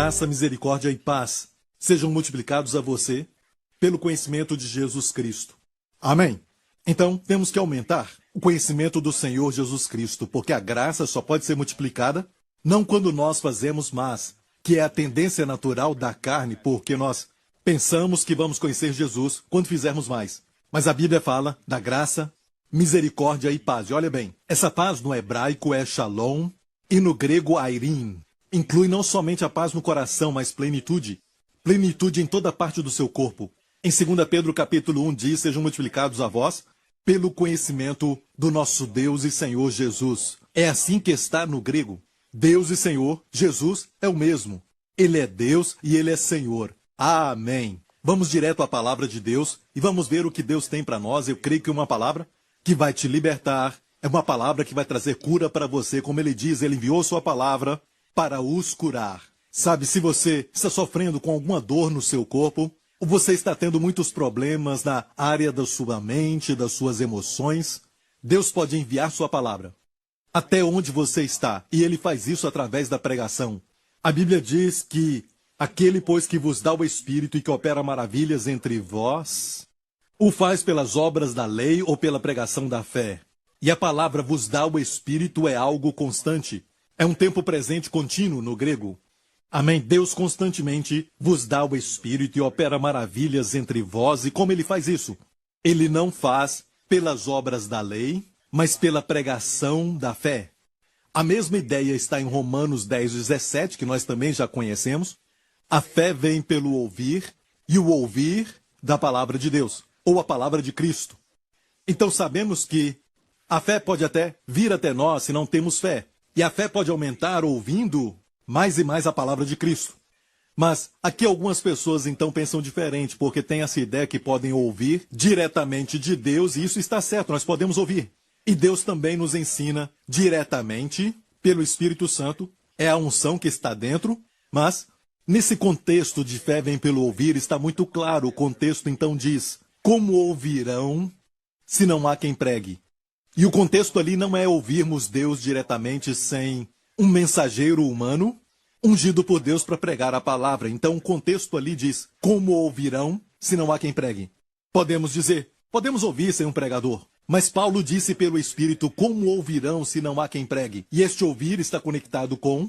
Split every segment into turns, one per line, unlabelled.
Graça, misericórdia e paz sejam multiplicados a você pelo conhecimento de Jesus Cristo. Amém. Então, temos que aumentar o conhecimento do Senhor Jesus Cristo, porque a graça só pode ser multiplicada não quando nós fazemos mais, que é a tendência natural da carne, porque nós pensamos que vamos conhecer Jesus quando fizermos mais. Mas a Bíblia fala da graça, misericórdia e paz. E olha bem, essa paz no hebraico é shalom e no grego airim. Inclui não somente a paz no coração, mas plenitude. Plenitude em toda parte do seu corpo. Em 2 Pedro capítulo 1 diz, sejam multiplicados a vós pelo conhecimento do nosso Deus e Senhor Jesus. É assim que está no grego. Deus e Senhor, Jesus é o mesmo. Ele é Deus e Ele é Senhor. Amém. Vamos direto à palavra de Deus e vamos ver o que Deus tem para nós. Eu creio que uma palavra que vai te libertar, é uma palavra que vai trazer cura para você. Como Ele diz, Ele enviou sua palavra para os curar. Sabe, se você está sofrendo com alguma dor no seu corpo, ou você está tendo muitos problemas na área da sua mente, das suas emoções, Deus pode enviar sua palavra até onde você está, e Ele faz isso através da pregação. A Bíblia diz que aquele, pois, que vos dá o Espírito e que opera maravilhas entre vós, o faz pelas obras da lei ou pela pregação da fé. E a palavra vos dá o Espírito é algo constante. É um tempo presente contínuo no grego. Amém? Deus constantemente vos dá o Espírito e opera maravilhas entre vós. E como Ele faz isso? Ele não faz pelas obras da lei, mas pela pregação da fé. A mesma ideia está em Romanos 10:17, que nós também já conhecemos. A fé vem pelo ouvir, e o ouvir da palavra de Deus, ou a palavra de Cristo. Então sabemos que a fé pode até vir até nós se não temos fé. E a fé pode aumentar ouvindo mais e mais a palavra de Cristo. Mas aqui algumas pessoas então pensam diferente, porque tem essa ideia que podem ouvir diretamente de Deus, e isso está certo, nós podemos ouvir. E Deus também nos ensina diretamente pelo Espírito Santo, é a unção que está dentro, mas nesse contexto de fé vem pelo ouvir, está muito claro, o contexto então diz, como ouvirão se não há quem pregue? E o contexto ali não é ouvirmos Deus diretamente sem um mensageiro humano ungido por Deus para pregar a palavra. Então o contexto ali diz, como ouvirão se não há quem pregue? Podemos dizer, podemos ouvir sem um pregador. Mas Paulo disse pelo Espírito, como ouvirão se não há quem pregue? E este ouvir está conectado com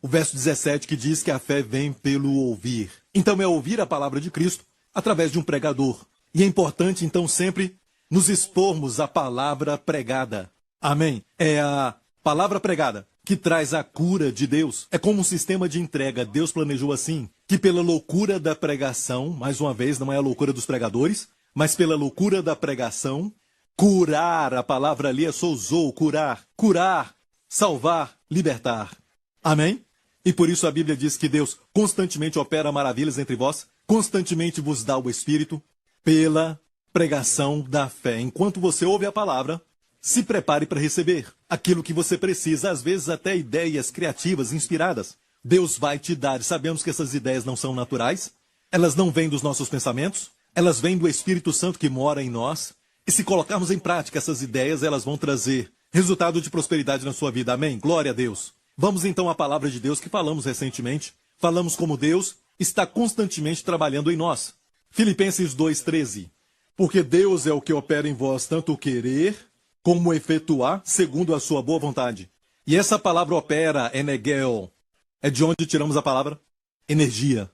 o verso 17 que diz que a fé vem pelo ouvir. Então é ouvir a palavra de Cristo através de um pregador. E é importante então sempre nos expormos à palavra pregada. Amém? É a palavra pregada que traz a cura de Deus. É como um sistema de entrega. Deus planejou assim, que pela loucura da pregação, mais uma vez, não é a loucura dos pregadores, mas pela loucura da pregação, curar, a palavra ali é souzou, curar, salvar, libertar. Amém? E por isso a Bíblia diz que Deus constantemente opera maravilhas entre vós, constantemente vos dá o Espírito pela pregação da fé. Enquanto você ouve a palavra, se prepare para receber aquilo que você precisa, às vezes até ideias criativas, inspiradas. Deus vai te dar, e sabemos que essas ideias não são naturais, elas não vêm dos nossos pensamentos, elas vêm do Espírito Santo que mora em nós. E se colocarmos em prática essas ideias, elas vão trazer resultado de prosperidade na sua vida. Amém? Glória a Deus. Vamos então à palavra de Deus que falamos recentemente. Falamos como Deus está constantemente trabalhando em nós. Filipenses 2:13. Porque Deus é o que opera em vós tanto o querer como o efetuar segundo a sua boa vontade. E essa palavra opera, enegel, é de onde tiramos a palavra energia.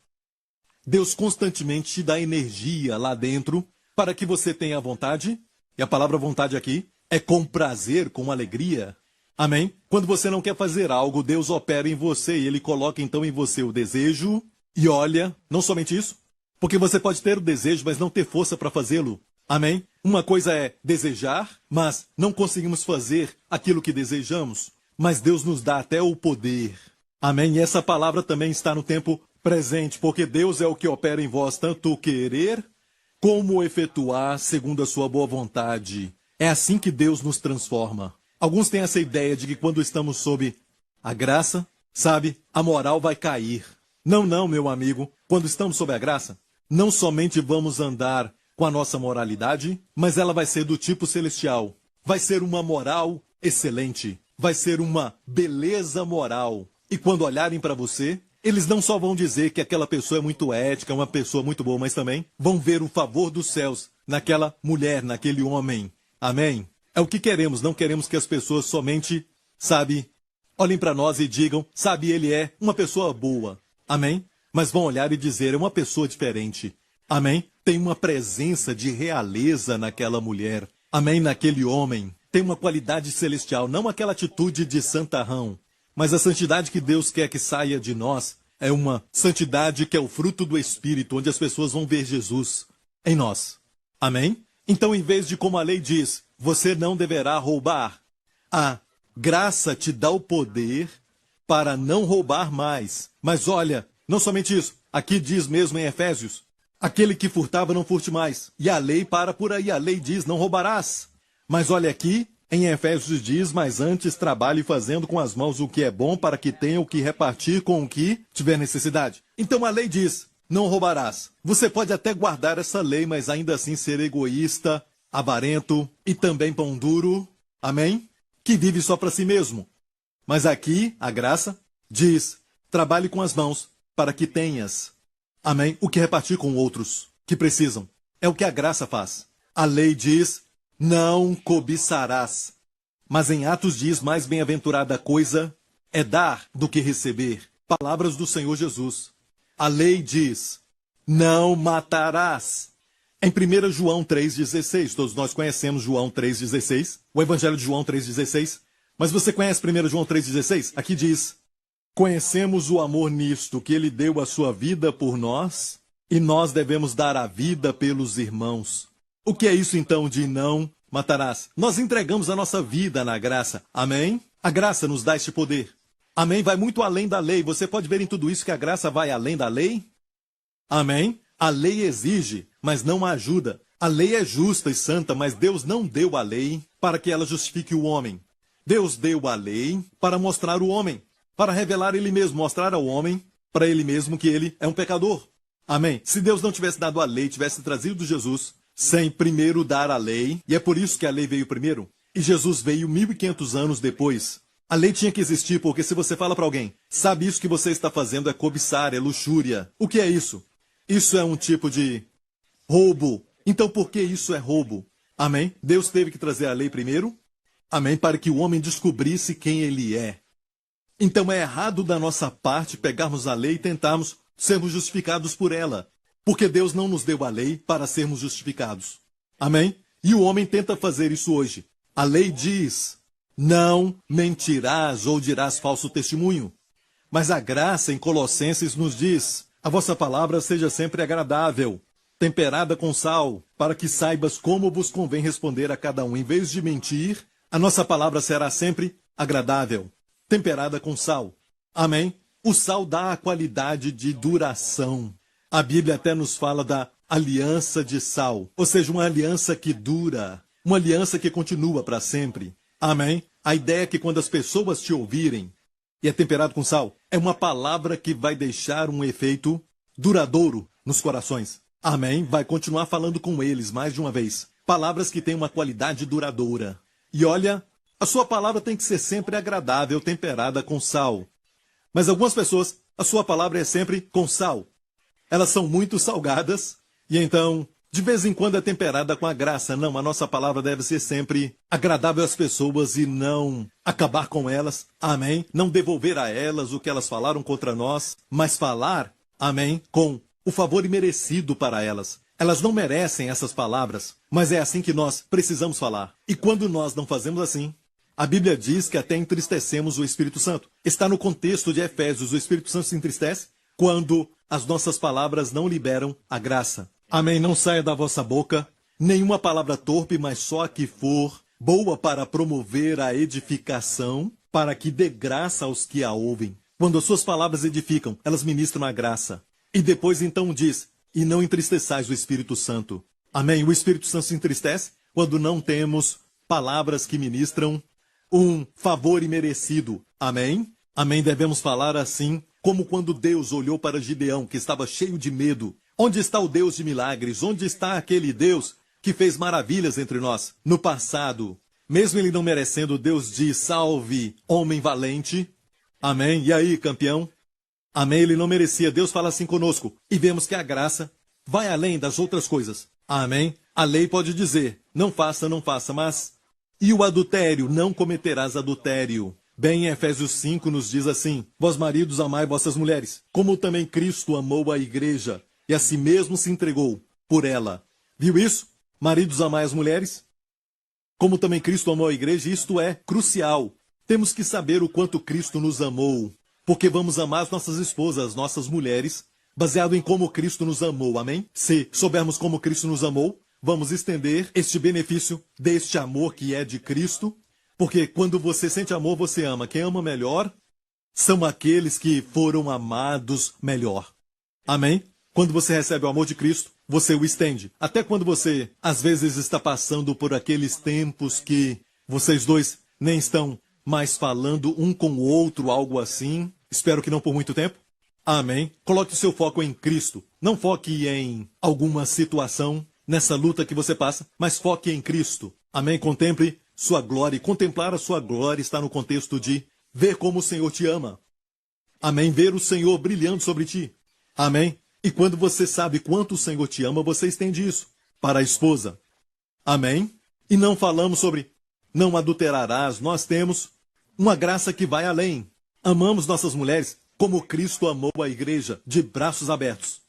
Deus constantemente te dá energia lá dentro para que você tenha vontade, e a palavra vontade aqui é com prazer, com alegria. Amém? Quando você não quer fazer algo, Deus opera em você e Ele coloca então em você o desejo. E olha, não somente isso, porque você pode ter o desejo, mas não ter força para fazê-lo. Amém? Uma coisa é desejar, mas não conseguimos fazer aquilo que desejamos. Mas Deus nos dá até o poder. Amém? E essa palavra também está no tempo presente, porque Deus é o que opera em vós tanto o querer como efetuar segundo a sua boa vontade. É assim que Deus nos transforma. Alguns têm essa ideia de que quando estamos sob a graça, sabe, a moral vai cair. Não, meu amigo. Quando estamos sob a graça, não somente vamos andar com a nossa moralidade, mas ela vai ser do tipo celestial. Vai ser uma moral excelente. Vai ser uma beleza moral. E quando olharem para você, Eles não só vão dizer que aquela pessoa é muito ética, uma pessoa muito boa, mas também vão ver o favor dos céus naquela mulher, naquele homem. Amém? É o que queremos, não queremos que as pessoas somente, sabe, olhem para nós e digam, sabe, ele é uma pessoa boa. Amém? Mas vão olhar e dizer, é uma pessoa diferente. Amém? Tem uma presença de realeza naquela mulher. Amém? Naquele homem. Tem uma qualidade celestial, não aquela atitude de santarrão. Mas a santidade que Deus quer que saia de nós é uma santidade que é o fruto do Espírito, onde as pessoas vão ver Jesus em nós. Amém? Então, em vez de como a lei diz, você não deverá roubar, a graça te dá o poder para não roubar mais. Mas olha, não somente isso, aqui diz mesmo em Efésios, aquele que furtava não furte mais. E a lei para por aí, a lei diz, não roubarás. Mas olha aqui, em Efésios diz, mas antes trabalhe fazendo com as mãos o que é bom para que tenha o que repartir com o que tiver necessidade. Então a lei diz, não roubarás. Você pode até guardar essa lei, mas ainda assim ser egoísta, avarento e também pão duro. Amém? Que vive só para si mesmo. Mas aqui, a graça diz, trabalhe com as mãos para que tenhas, amém, o que repartir com outros que precisam. É o que a graça faz. A lei diz, não cobiçarás. Mas em Atos diz, mais bem-aventurada coisa é dar do que receber. Palavras do Senhor Jesus. A lei diz, não matarás. Em 1 João 3,16, todos nós conhecemos João 3,16, o Evangelho de João 3,16, mas você conhece 1 João 3,16? Aqui diz, conhecemos o amor nisto, que ele deu a sua vida por nós, e nós devemos dar a vida pelos irmãos. O que é isso então de não matarás? Nós entregamos a nossa vida na graça. Amém? A graça nos dá este poder. Amém? Vai muito além da lei. Você pode ver em tudo isso que a graça vai além da lei? Amém? A lei exige, mas não a ajuda. A lei é justa e santa, mas Deus não deu a lei para que ela justifique o homem. Deus deu a lei para mostrar o homem, para revelar ele mesmo, mostrar ao homem, para ele mesmo, que ele é um pecador. Amém? Se Deus não tivesse dado a lei, tivesse trazido Jesus, sem primeiro dar a lei, e é por isso que a lei veio primeiro, e Jesus veio 1500 anos depois. A lei tinha que existir, porque se você fala para alguém, sabe, isso que você está fazendo é cobiçar, é luxúria. O que é isso? Isso é um tipo de roubo. Então por que isso é roubo? Amém? Deus teve que trazer a lei primeiro, amém, para que o homem descobrisse quem ele é. Então é errado da nossa parte pegarmos a lei e tentarmos sermos justificados por ela. Porque Deus não nos deu a lei para sermos justificados. Amém? E o homem tenta fazer isso hoje. A lei diz, não mentirás ou dirás falso testemunho. Mas a graça em Colossenses nos diz, a vossa palavra seja sempre agradável, temperada com sal, para que saibas como vos convém responder a cada um. Em vez de mentir, a nossa palavra será sempre agradável, temperada com sal. Amém? O sal dá a qualidade de duração. A Bíblia até nos fala da aliança de sal, ou seja, uma aliança que dura, uma aliança que continua para sempre. Amém? A ideia é que quando as pessoas te ouvirem, e é temperado com sal, é uma palavra que vai deixar um efeito duradouro nos corações. Amém? Vai continuar falando com eles mais de uma vez. Palavras que têm uma qualidade duradoura. E olha, a sua palavra tem que ser sempre agradável, temperada com sal. Mas algumas pessoas, a sua palavra é sempre com sal. Elas são muito salgadas, e então, de vez em quando é temperada com a graça. Não, a nossa palavra deve ser sempre agradável às pessoas e não acabar com elas. Amém? Não devolver a elas o que elas falaram contra nós, mas falar, amém, com o favor imerecido para elas. Elas não merecem essas palavras, mas é assim que nós precisamos falar. E quando nós não fazemos assim, a Bíblia diz que até entristecemos o Espírito Santo. Está no contexto de Efésios, o Espírito Santo se entristece quando as nossas palavras não liberam a graça. Amém? Não saia da vossa boca nenhuma palavra torpe, mas só a que for boa para promover a edificação, para que dê graça aos que a ouvem. Quando as suas palavras edificam, elas ministram a graça. E depois então diz, e não entristeçais o Espírito Santo. Amém? O Espírito Santo se entristece quando não temos palavras que ministram um favor imerecido. Amém? Amém? Devemos falar assim, como quando Deus olhou para Gideão, que estava cheio de medo. Onde está o Deus de milagres? Onde está aquele Deus que fez maravilhas entre nós no passado? Mesmo ele não merecendo, Deus diz, salve, homem valente. Amém? E aí, campeão? Amém? Ele não merecia. Deus fala assim conosco. E vemos que a graça vai além das outras coisas. Amém? A lei pode dizer, não faça, não faça, mas... E o adultério, não cometerás adultério. Bem, em Efésios 5 nos diz assim, vós maridos amai vossas mulheres, como também Cristo amou a igreja, e a si mesmo se entregou por ela. Viu isso? Maridos amai as mulheres, como também Cristo amou a igreja, isto é crucial. Temos que saber o quanto Cristo nos amou, porque vamos amar as nossas esposas, as nossas mulheres, baseado em como Cristo nos amou, amém? Se soubermos como Cristo nos amou, vamos estender este benefício deste amor que é de Cristo, porque quando você sente amor, você ama. Quem ama melhor são aqueles que foram amados melhor. Amém? Quando você recebe o amor de Cristo, você o estende. Até quando você, às vezes, está passando por aqueles tempos que vocês dois nem estão mais falando um com o outro, algo assim. Espero que não por muito tempo. Amém? Coloque o seu foco em Cristo. Não foque em alguma situação nessa luta que você passa, mas foque em Cristo. Amém? Contemple sua glória. E contemplar a sua glória está no contexto de ver como o Senhor te ama. Amém? Ver o Senhor brilhando sobre ti. Amém? E quando você sabe quanto o Senhor te ama, você estende isso para a esposa. Amém? E não falamos sobre não adulterarás. Nós temos uma graça que vai além. Amamos nossas mulheres como Cristo amou a igreja, de braços abertos.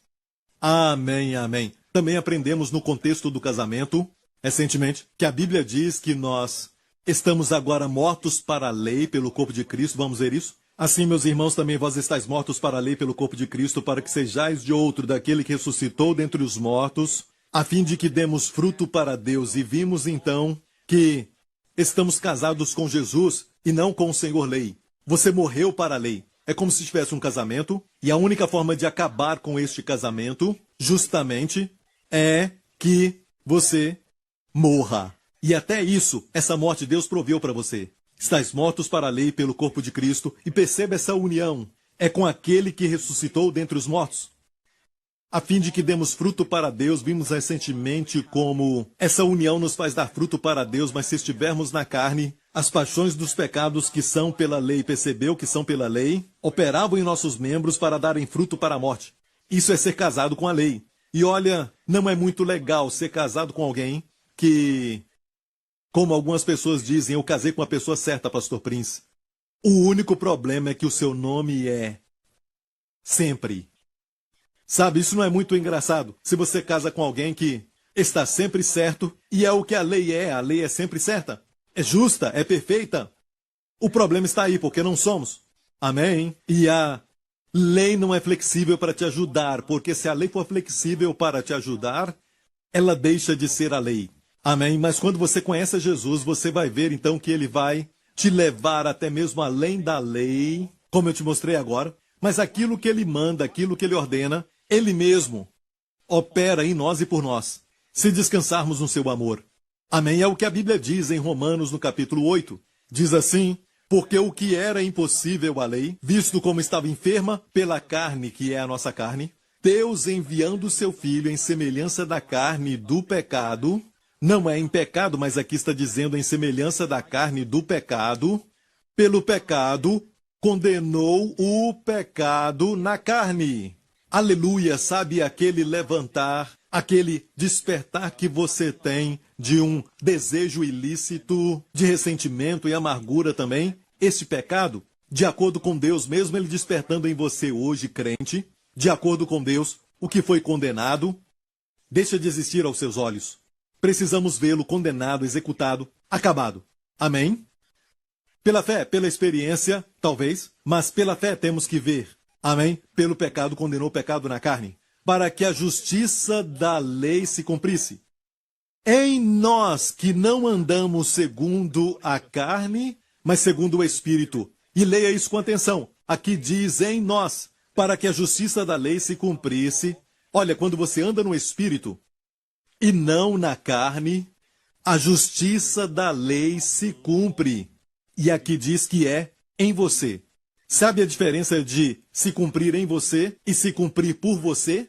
Amém, amém. Também aprendemos no contexto do casamento, recentemente, que a Bíblia diz que nós estamos agora mortos para a lei pelo corpo de Cristo. Vamos ver isso? Assim, meus irmãos, também vós estáis mortos para a lei pelo corpo de Cristo, para que sejais de outro daquele que ressuscitou dentre os mortos, a fim de que demos fruto para Deus. E vimos, então, que estamos casados com Jesus e não com o Senhor Lei. Você morreu para a lei. É como se tivesse um casamento, e a única forma de acabar com este casamento, justamente, é que você morra. E até isso, essa morte Deus proveu para você. Estais mortos para a lei pelo corpo de Cristo, e perceba essa união. É com aquele que ressuscitou dentre os mortos. A fim de que demos fruto para Deus, vimos recentemente como essa união nos faz dar fruto para Deus, mas se estivermos na carne, as paixões dos pecados que são pela lei, percebeu que são pela lei, operavam em nossos membros para darem fruto para a morte. Isso é ser casado com a lei. E olha, não é muito legal ser casado com alguém que, como algumas pessoas dizem, eu casei com a pessoa certa, Pastor Prince. O único problema é que o seu nome é sempre. Sabe, isso não é muito engraçado. Se você casa com alguém que está sempre certo, e é o que a lei é sempre certa. É justa, é perfeita. O problema está aí, porque não somos. Amém? E a lei não é flexível para te ajudar, porque se a lei for flexível para te ajudar, ela deixa de ser a lei. Amém? Mas quando você conhece Jesus, você vai ver então que ele vai te levar até mesmo além da lei, como eu te mostrei agora, mas aquilo que ele manda, aquilo que ele ordena, ele mesmo opera em nós e por nós, se descansarmos no seu amor. Amém? É o que a Bíblia diz em Romanos, no capítulo 8. Diz assim, porque o que era impossível à lei, visto como estava enferma pela carne, que é a nossa carne, Deus enviando o seu Filho em semelhança da carne do pecado, não é em pecado, mas aqui está dizendo em semelhança da carne do pecado, pelo pecado, condenou o pecado na carne. Aleluia, sabe aquele levantar, aquele despertar que você tem de um desejo ilícito, de ressentimento e amargura também? Este pecado, de acordo com Deus, mesmo ele despertando em você hoje, crente, de acordo com Deus, o que foi condenado, deixa de existir aos seus olhos. Precisamos vê-lo condenado, executado, acabado. Amém? Pela fé, pela experiência, talvez, mas pela fé temos que ver. Amém? Pelo pecado condenou o pecado na carne, para que a justiça da lei se cumprisse. Em nós que não andamos segundo a carne, mas segundo o Espírito. E leia isso com atenção. Aqui diz em nós, para que a justiça da lei se cumprisse. Olha, quando você anda no Espírito e não na carne, a justiça da lei se cumpre. E aqui diz que é em você. Sabe a diferença de se cumprir em você e se cumprir por você?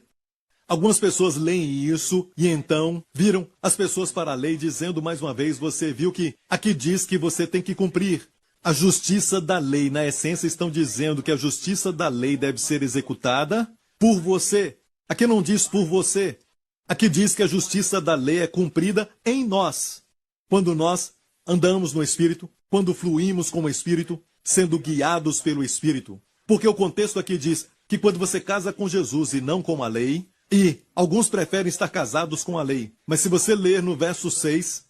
Algumas pessoas leem isso e então viram as pessoas para a lei dizendo mais uma vez, você viu que aqui diz que você tem que cumprir. A justiça da lei, na essência, estão dizendo que a justiça da lei deve ser executada por você. Aqui não diz por você. Aqui diz que a justiça da lei é cumprida em nós. Quando nós andamos no Espírito, quando fluímos com o Espírito, sendo guiados pelo Espírito. Porque o contexto aqui diz que quando você casa com Jesus e não com a lei, e alguns preferem estar casados com a lei, mas se você ler no verso 6,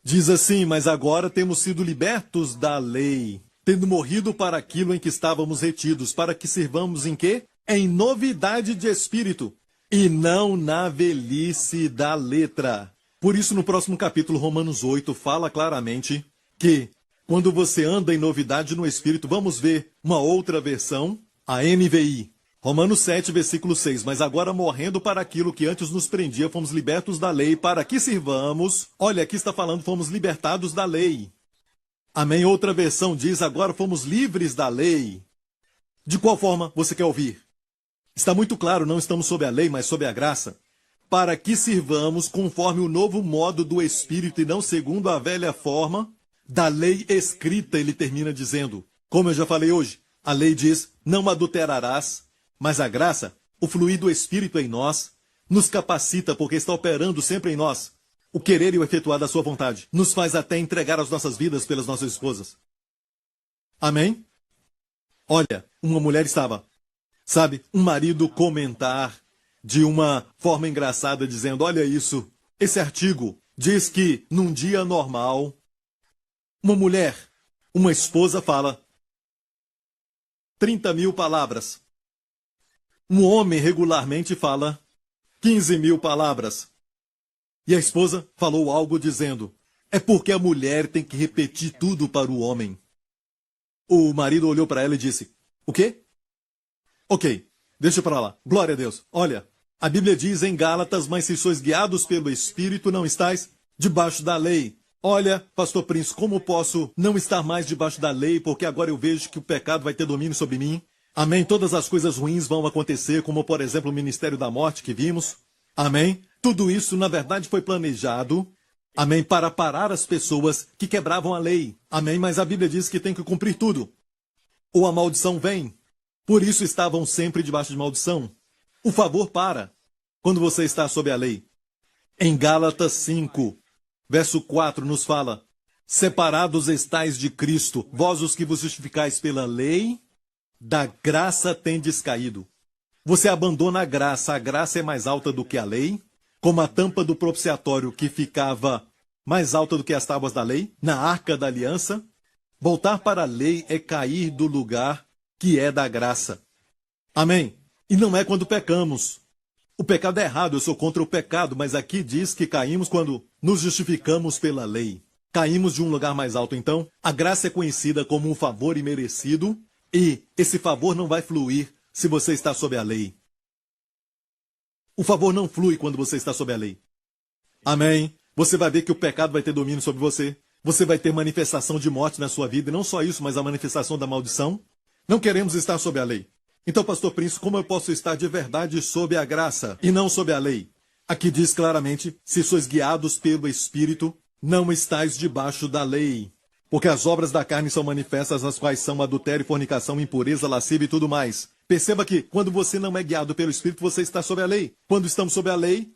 diz assim: mas agora temos sido libertos da lei, tendo morrido para aquilo em que estávamos retidos, para que sirvamos em quê? Em novidade de espírito, e não na velhice da letra. Por isso, no próximo capítulo, Romanos 8, fala claramente que quando você anda em novidade no espírito, vamos ver uma outra versão, a NVI. Romanos 7, versículo 6, mas agora morrendo para aquilo que antes nos prendia, fomos libertos da lei, para que sirvamos. Olha, aqui está falando, fomos libertados da lei. Amém? Outra versão diz, agora fomos livres da lei. De qual forma você quer ouvir? Está muito claro, não estamos sob a lei, mas sob a graça. Para que sirvamos conforme o novo modo do Espírito e não segundo a velha forma da lei escrita, ele termina dizendo. Como eu já falei hoje, a lei diz, não adulterarás. Mas a graça, o fluir do Espírito em nós, nos capacita porque está operando sempre em nós. O querer e o efetuar da sua vontade nos faz até entregar as nossas vidas pelas nossas esposas. Amém? Olha, uma mulher estava, sabe, um marido comentar de uma forma engraçada dizendo, olha isso, esse artigo diz que num dia normal, uma mulher, uma esposa fala 30.000 palavras. Um homem regularmente fala 15.000 palavras. E a esposa falou algo dizendo, é porque a mulher tem que repetir tudo para o homem. O marido olhou para ela e disse, o quê? Ok, deixa para lá. Glória a Deus. Olha, a Bíblia diz em Gálatas, mas se sois guiados pelo Espírito, não estáis debaixo da lei. Olha, pastor Prince, como posso não estar mais debaixo da lei, porque agora eu vejo que o pecado vai ter domínio sobre mim? Amém? Todas as coisas ruins vão acontecer, como por exemplo o ministério da morte que vimos. Amém? Tudo isso, na verdade, foi planejado, amém, para parar as pessoas que quebravam a lei. Amém? Mas a Bíblia diz que tem que cumprir tudo. Ou a maldição vem. Por isso estavam sempre debaixo de maldição. O favor para quando você está sob a lei. Em Gálatas 5, verso 4, nos fala, separados estais de Cristo, vós os que vos justificais pela lei, da graça tendes caído. Você abandona a graça é mais alta do que a lei, como a tampa do propiciatório que ficava mais alta do que as tábuas da lei, na arca da aliança. Voltar para a lei é cair do lugar que é da graça. Amém? E não é quando pecamos. O pecado é errado, eu sou contra o pecado, mas aqui diz que caímos quando nos justificamos pela lei. Caímos de um lugar mais alto, então. A graça é conhecida como um favor imerecido, e esse favor não vai fluir se você está sob a lei. O favor não flui quando você está sob a lei. Amém? Você vai ver que o pecado vai ter domínio sobre você. Você vai ter manifestação de morte na sua vida. E não só isso, mas a manifestação da maldição. Não queremos estar sob a lei. Então, pastor Prince, como eu posso estar de verdade sob a graça e não sob a lei? Aqui diz claramente, se sois guiados pelo Espírito, não estáis debaixo da lei. Porque as obras da carne são manifestas, as quais são adultério, fornicação, impureza, lascívia e tudo mais. Perceba que, quando você não é guiado pelo Espírito, você está sob a lei. Quando estamos sob a lei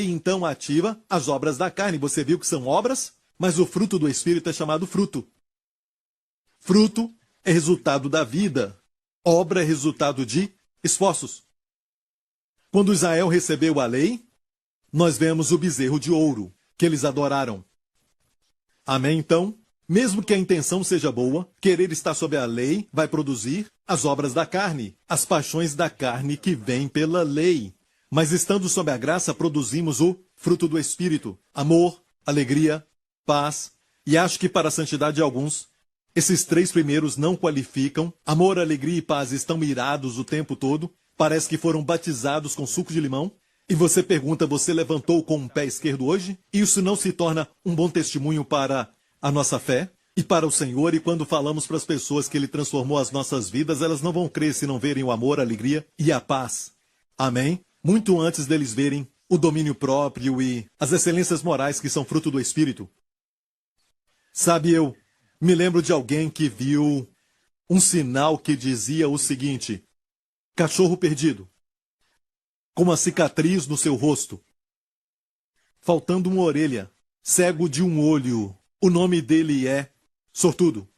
então ativa as obras da carne. Você viu que são obras, mas o fruto do Espírito é chamado fruto. Fruto é resultado da vida. Obra é resultado de esforços. Quando Israel recebeu a lei, nós vemos o bezerro de ouro que eles adoraram. Amém, então? Mesmo que a intenção seja boa, querer estar sob a lei vai produzir as obras da carne, as paixões da carne que vêm pela lei. Mas estando sob a graça, produzimos o fruto do Espírito, amor, alegria, paz. E acho que para a santidade de alguns, esses três primeiros não qualificam. Amor, alegria e paz estão irados o tempo todo. Parece que foram batizados com suco de limão. E você pergunta, você levantou com o pé esquerdo hoje? Isso não se torna um bom testemunho para a nossa fé e para o Senhor, e quando falamos para as pessoas que Ele transformou as nossas vidas, elas não vão crer se não verem o amor, a alegria e a paz. Amém? Muito antes deles verem o domínio próprio e as excelências morais que são fruto do Espírito. Sabe, eu Me lembro de alguém que viu um sinal que dizia o seguinte: cachorro perdido, com uma cicatriz no seu rosto, faltando uma orelha, cego de um olho. O nome dele é sortudo.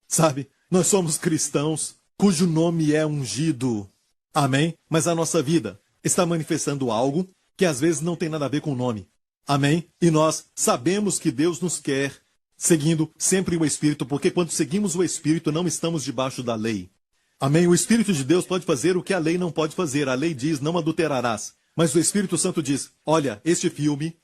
Sabe, nós somos cristãos cujo nome é ungido. Amém? Mas a nossa vida está manifestando algo que às vezes não tem nada a ver com o nome. Amém? E nós sabemos que Deus nos quer seguindo sempre o Espírito, porque quando seguimos o Espírito não estamos debaixo da lei. Amém? O Espírito de Deus pode fazer o que a lei não pode fazer. A lei diz, não adulterarás. Mas o Espírito Santo diz, olha, este filme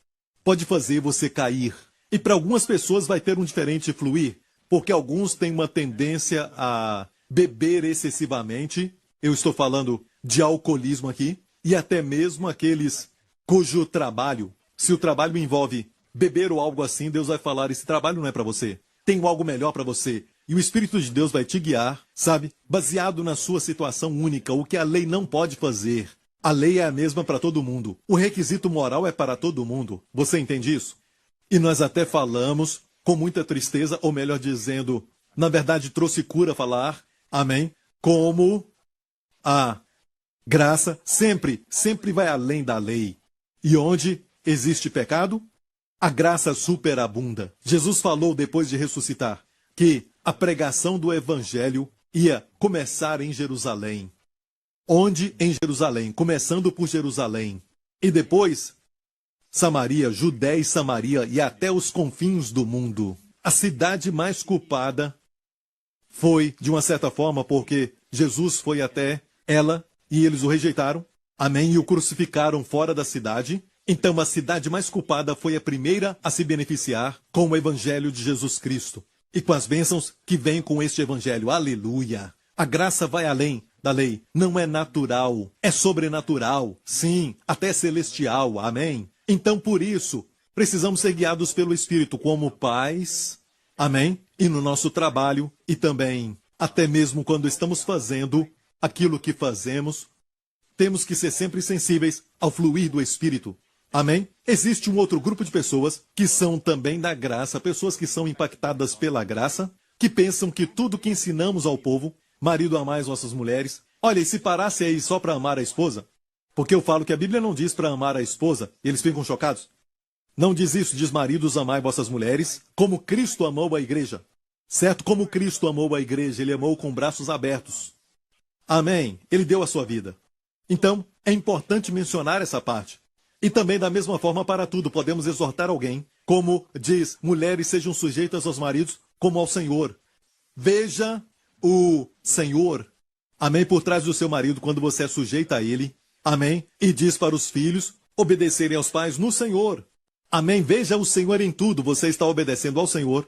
pode fazer você cair. E para algumas pessoas vai ter um diferente fluir, porque alguns têm uma tendência a beber excessivamente. Eu estou falando de alcoolismo aqui. E até mesmo aqueles cujo trabalho, se o trabalho envolve beber ou algo assim, Deus vai falar, esse trabalho não é para você. Tem algo melhor para você. E o Espírito de Deus vai te guiar, sabe? Baseado na sua situação única, o que a lei não pode fazer. A lei é a mesma para todo mundo. O requisito moral é para todo mundo. Você entende isso? E nós até falamos com muita tristeza, ou melhor dizendo, na verdade trouxe cura falar, amém? Como a graça sempre vai além da lei. E onde existe pecado, a graça superabunda. Jesus falou depois de ressuscitar que a pregação do evangelho ia começar em Jerusalém. Onde? Em Jerusalém, começando por Jerusalém. E depois, Samaria, Judéia e Samaria e até os confins do mundo. A cidade mais culpada foi, de uma certa forma, porque Jesus foi até ela e eles o rejeitaram. Amém? E o crucificaram fora da cidade. Então a cidade mais culpada foi a primeira a se beneficiar com o evangelho de Jesus Cristo. E com as bênçãos que vêm com este evangelho. Aleluia! A graça vai além da lei. Não é natural, é sobrenatural. Sim, até celestial. Amém? Então por isso, precisamos ser guiados pelo Espírito como pais. Amém? E no nosso trabalho e também, até mesmo quando estamos fazendo aquilo que fazemos, temos que ser sempre sensíveis ao fluir do Espírito. Amém? Existe um outro grupo de pessoas que são também da graça, pessoas que são impactadas pela graça, que pensam que tudo que ensinamos ao povo, marido amai as vossas mulheres, olha, e se parasse aí só para amar a esposa, porque eu falo que a Bíblia não diz para amar a esposa, e eles ficam chocados. Não diz isso, diz maridos amai vossas mulheres, como Cristo amou a igreja. Certo? Como Cristo amou a igreja, ele amou com braços abertos. Amém? Ele deu a sua vida. Então, é importante mencionar essa parte. E também, da mesma forma, para tudo, podemos exortar alguém, como diz, mulheres sejam sujeitas aos maridos, como ao Senhor. Veja o Senhor, amém, por trás do seu marido, quando você é sujeita a ele, amém, e diz para os filhos obedecerem aos pais no Senhor. Amém, veja o Senhor em tudo, você está obedecendo ao Senhor.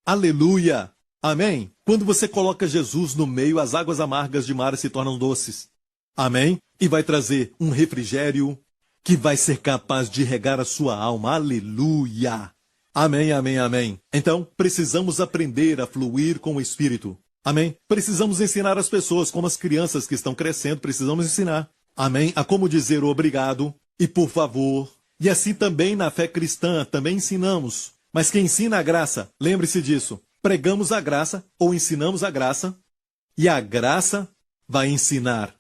Aleluia, amém. Quando você coloca Jesus no meio, as águas amargas de mar se tornam doces. Amém, e vai trazer um refrigério que vai ser capaz de regar a sua alma. Aleluia! Amém, amém, amém. Então, precisamos aprender a fluir com o Espírito. Amém? Precisamos ensinar as pessoas, como as crianças que estão crescendo, precisamos ensinar. Amém? A como dizer obrigado e por favor. E assim também na fé cristã, também ensinamos. Mas quem ensina a graça, lembre-se disso. Pregamos a graça ou ensinamos a graça e a graça vai ensinar.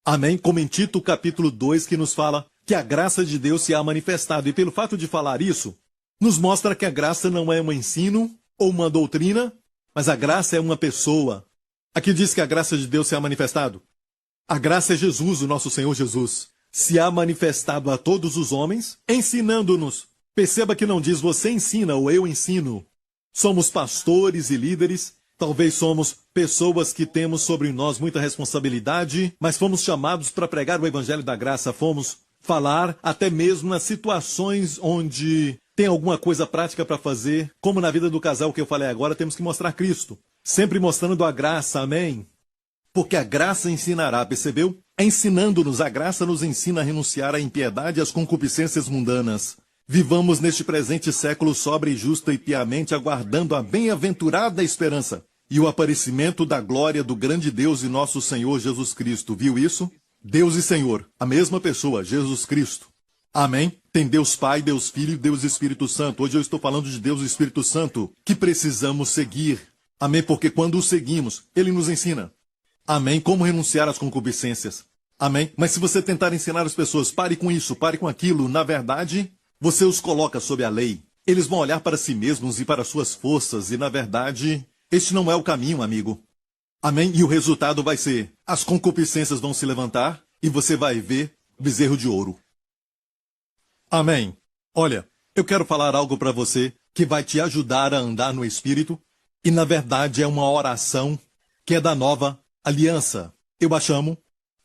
Amém? Como em Tito capítulo 2 que nos fala que a graça de Deus se há manifestado. E pelo fato de falar isso, nos mostra que a graça não é um ensino ou uma doutrina, mas a graça é uma pessoa. Aqui diz que a graça de Deus se há manifestado. A graça é Jesus, o nosso Senhor Jesus. Se há manifestado a todos os homens, ensinando-nos. Perceba que não diz você ensina ou eu ensino. Somos pastores e líderes. Talvez somos pessoas que temos sobre nós muita responsabilidade, mas fomos chamados para pregar o evangelho da graça. Fomos falar até mesmo nas situações onde tem alguma coisa prática para fazer, como na vida do casal que eu falei agora, temos que mostrar Cristo. Sempre mostrando a graça, amém? Porque a graça ensinará, percebeu? Ensinando-nos, a graça nos ensina a renunciar à impiedade e às concupiscências mundanas. Vivamos neste presente século sobre, justa e piamente, aguardando a bem-aventurada esperança e o aparecimento da glória do grande Deus e nosso Senhor Jesus Cristo. Viu isso? Deus e Senhor, a mesma pessoa, Jesus Cristo. Amém? Tem Deus Pai, Deus Filho e Deus Espírito Santo. Hoje eu estou falando de Deus e Espírito Santo, que precisamos seguir. Amém? Porque quando o seguimos, Ele nos ensina. Amém? Como renunciar às concupiscências. Amém? Mas se você tentar ensinar as pessoas, pare com isso, pare com aquilo, na verdade, você os coloca sob a lei. Eles vão olhar para si mesmos e para suas forças, e na verdade, este não é o caminho, amigo. Amém? E o resultado vai ser, as concupiscências vão se levantar, e você vai ver bezerro de ouro. Amém? Olha, eu quero falar algo para você que vai te ajudar a andar no Espírito, e na verdade é uma oração que é da nova aliança. Eu a chamo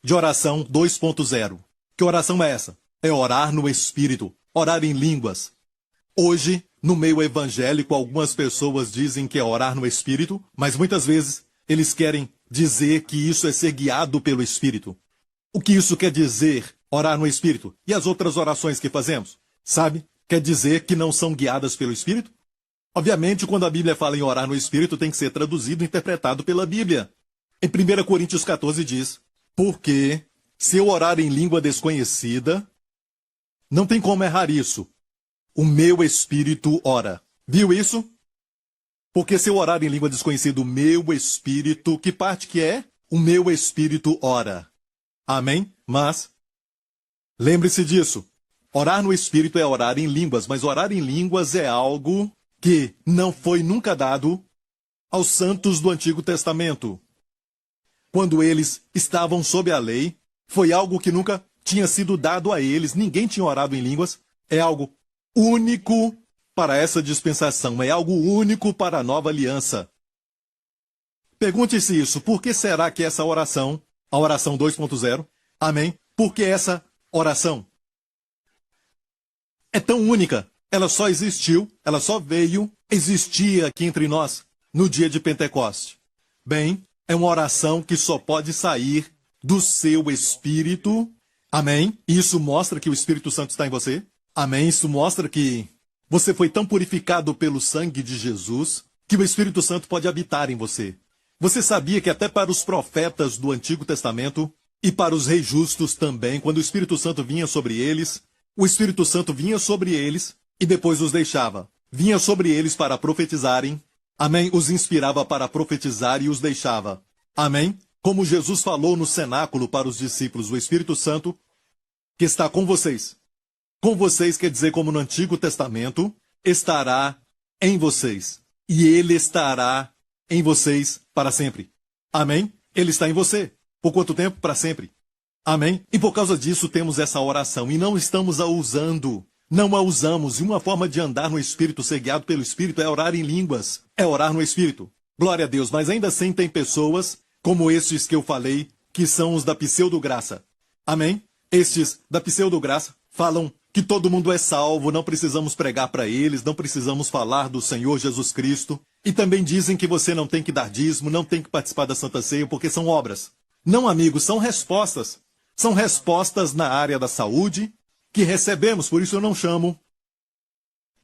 de oração 2.0. Que oração é essa? É orar no Espírito, orar em línguas. Hoje, no meio evangélico, algumas pessoas dizem que é orar no Espírito, mas muitas vezes eles querem dizer que isso é ser guiado pelo Espírito. O que isso quer dizer, orar no Espírito? E as outras orações que fazemos? Sabe? Quer dizer que não são guiadas pelo Espírito? Obviamente, quando a Bíblia fala em orar no Espírito, tem que ser traduzido e interpretado pela Bíblia. Em 1 Coríntios 14 diz, porque se eu orar em língua desconhecida, não tem como errar isso. O meu espírito ora. Viu isso? Porque se eu orar em língua desconhecida, o meu espírito, que parte que é? O meu espírito ora. Amém? Mas, lembre-se disso. Orar no espírito é orar em línguas, mas orar em línguas é algo que não foi nunca dado aos santos do Antigo Testamento. Quando eles estavam sob a lei, foi algo que nunca tinha sido dado a eles, ninguém tinha orado em línguas, é algo único para essa dispensação, é algo único para a nova aliança. Pergunte-se isso, por que será que essa oração, a oração 2.0, amém? Por que essa oração é tão única? Ela só existiu, ela só veio, existia aqui entre nós no dia de Pentecoste. Bem, é uma oração que só pode sair do seu espírito. Amém? Isso mostra que o Espírito Santo está em você. Amém? Isso mostra que você foi tão purificado pelo sangue de Jesus que o Espírito Santo pode habitar em você. Você sabia que até para os profetas do Antigo Testamento e para os reis justos também, quando o Espírito Santo vinha sobre eles, o Espírito Santo vinha sobre eles e depois os deixava. Vinha sobre eles para profetizarem. Amém? Os inspirava para profetizar e os deixava. Amém? Como Jesus falou no cenáculo para os discípulos, o Espírito Santo que está com vocês. Com vocês quer dizer como no Antigo Testamento, estará em vocês. E Ele estará em vocês para sempre. Amém? Ele está em você. Por quanto tempo? Para sempre. Amém? E por causa disso temos essa oração e não estamos a usando. Não a usamos. E uma forma de andar no Espírito, ser guiado pelo Espírito, é orar em línguas. É orar no Espírito. Glória a Deus. Mas ainda assim tem pessoas, como estes que eu falei, que são os da pseudo-graça. Amém? Estes da pseudo-graça falam que todo mundo é salvo, não precisamos pregar para eles, não precisamos falar do Senhor Jesus Cristo. E também dizem que você não tem que dar dízimo, não tem que participar da Santa Ceia, porque são obras. Não, amigos, são respostas. São respostas na área da saúde, que recebemos, por isso eu não chamo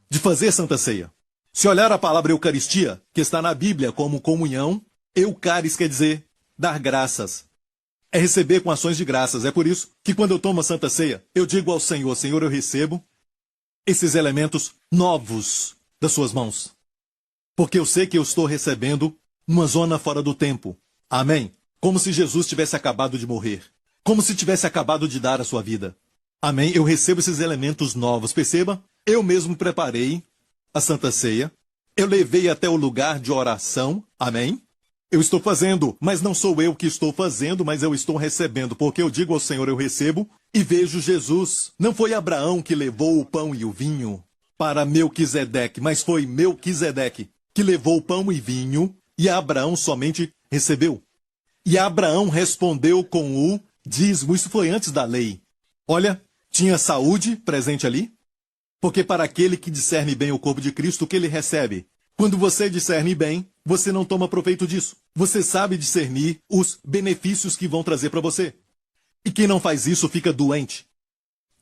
de fazer Santa Ceia. Se olhar a palavra Eucaristia, que está na Bíblia como comunhão, Eucaris quer dizer dar graças. É receber com ações de graças. É por isso que quando eu tomo a Santa Ceia, eu digo ao Senhor, Senhor, eu recebo esses elementos novos das suas mãos. Porque eu sei que eu estou recebendo uma zona fora do tempo. Amém? Como se Jesus tivesse acabado de morrer. Como se tivesse acabado de dar a sua vida. Amém? Eu recebo esses elementos novos. Perceba, eu mesmo preparei a Santa Ceia. Eu levei até o lugar de oração. Amém? Eu estou fazendo, mas não sou eu que estou fazendo, mas eu estou recebendo. Porque eu digo ao Senhor, eu recebo e vejo Jesus. Não foi Abraão que levou o pão e o vinho para Melquisedeque, mas foi Melquisedeque que levou o pão e vinho e Abraão somente recebeu. E Abraão respondeu com o dízimo. Isso foi antes da lei. Olha, tinha saúde presente ali. Porque para aquele que discerne bem o corpo de Cristo, o que ele recebe? Quando você discerne bem, você não toma proveito disso. Você sabe discernir os benefícios que vão trazer para você. E quem não faz isso fica doente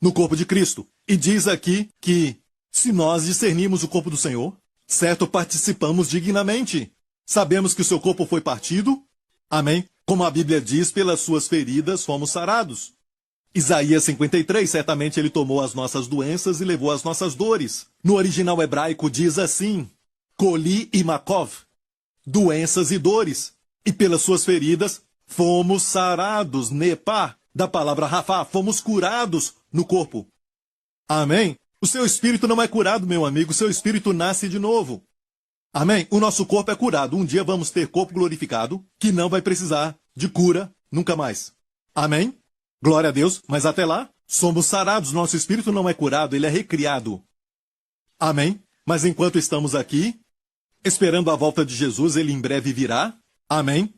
no corpo de Cristo. E diz aqui que se nós discernirmos o corpo do Senhor, certo, participamos dignamente. Sabemos que o seu corpo foi partido. Amém? Como a Bíblia diz, pelas suas feridas fomos sarados. Isaías 53, certamente ele tomou as nossas doenças e levou as nossas dores. No original hebraico diz assim: Coli e Makov, doenças e dores, e pelas suas feridas fomos sarados, nepá, da palavra rafá, fomos curados no corpo. Amém? O seu espírito não é curado, meu amigo, o seu espírito nasce de novo. Amém? O nosso corpo é curado. Um dia vamos ter corpo glorificado, que não vai precisar de cura nunca mais. Amém? Glória a Deus, mas até lá, somos sarados, nosso espírito não é curado, ele é recriado. Amém? Mas enquanto estamos aqui, esperando a volta de Jesus, ele em breve virá. Amém?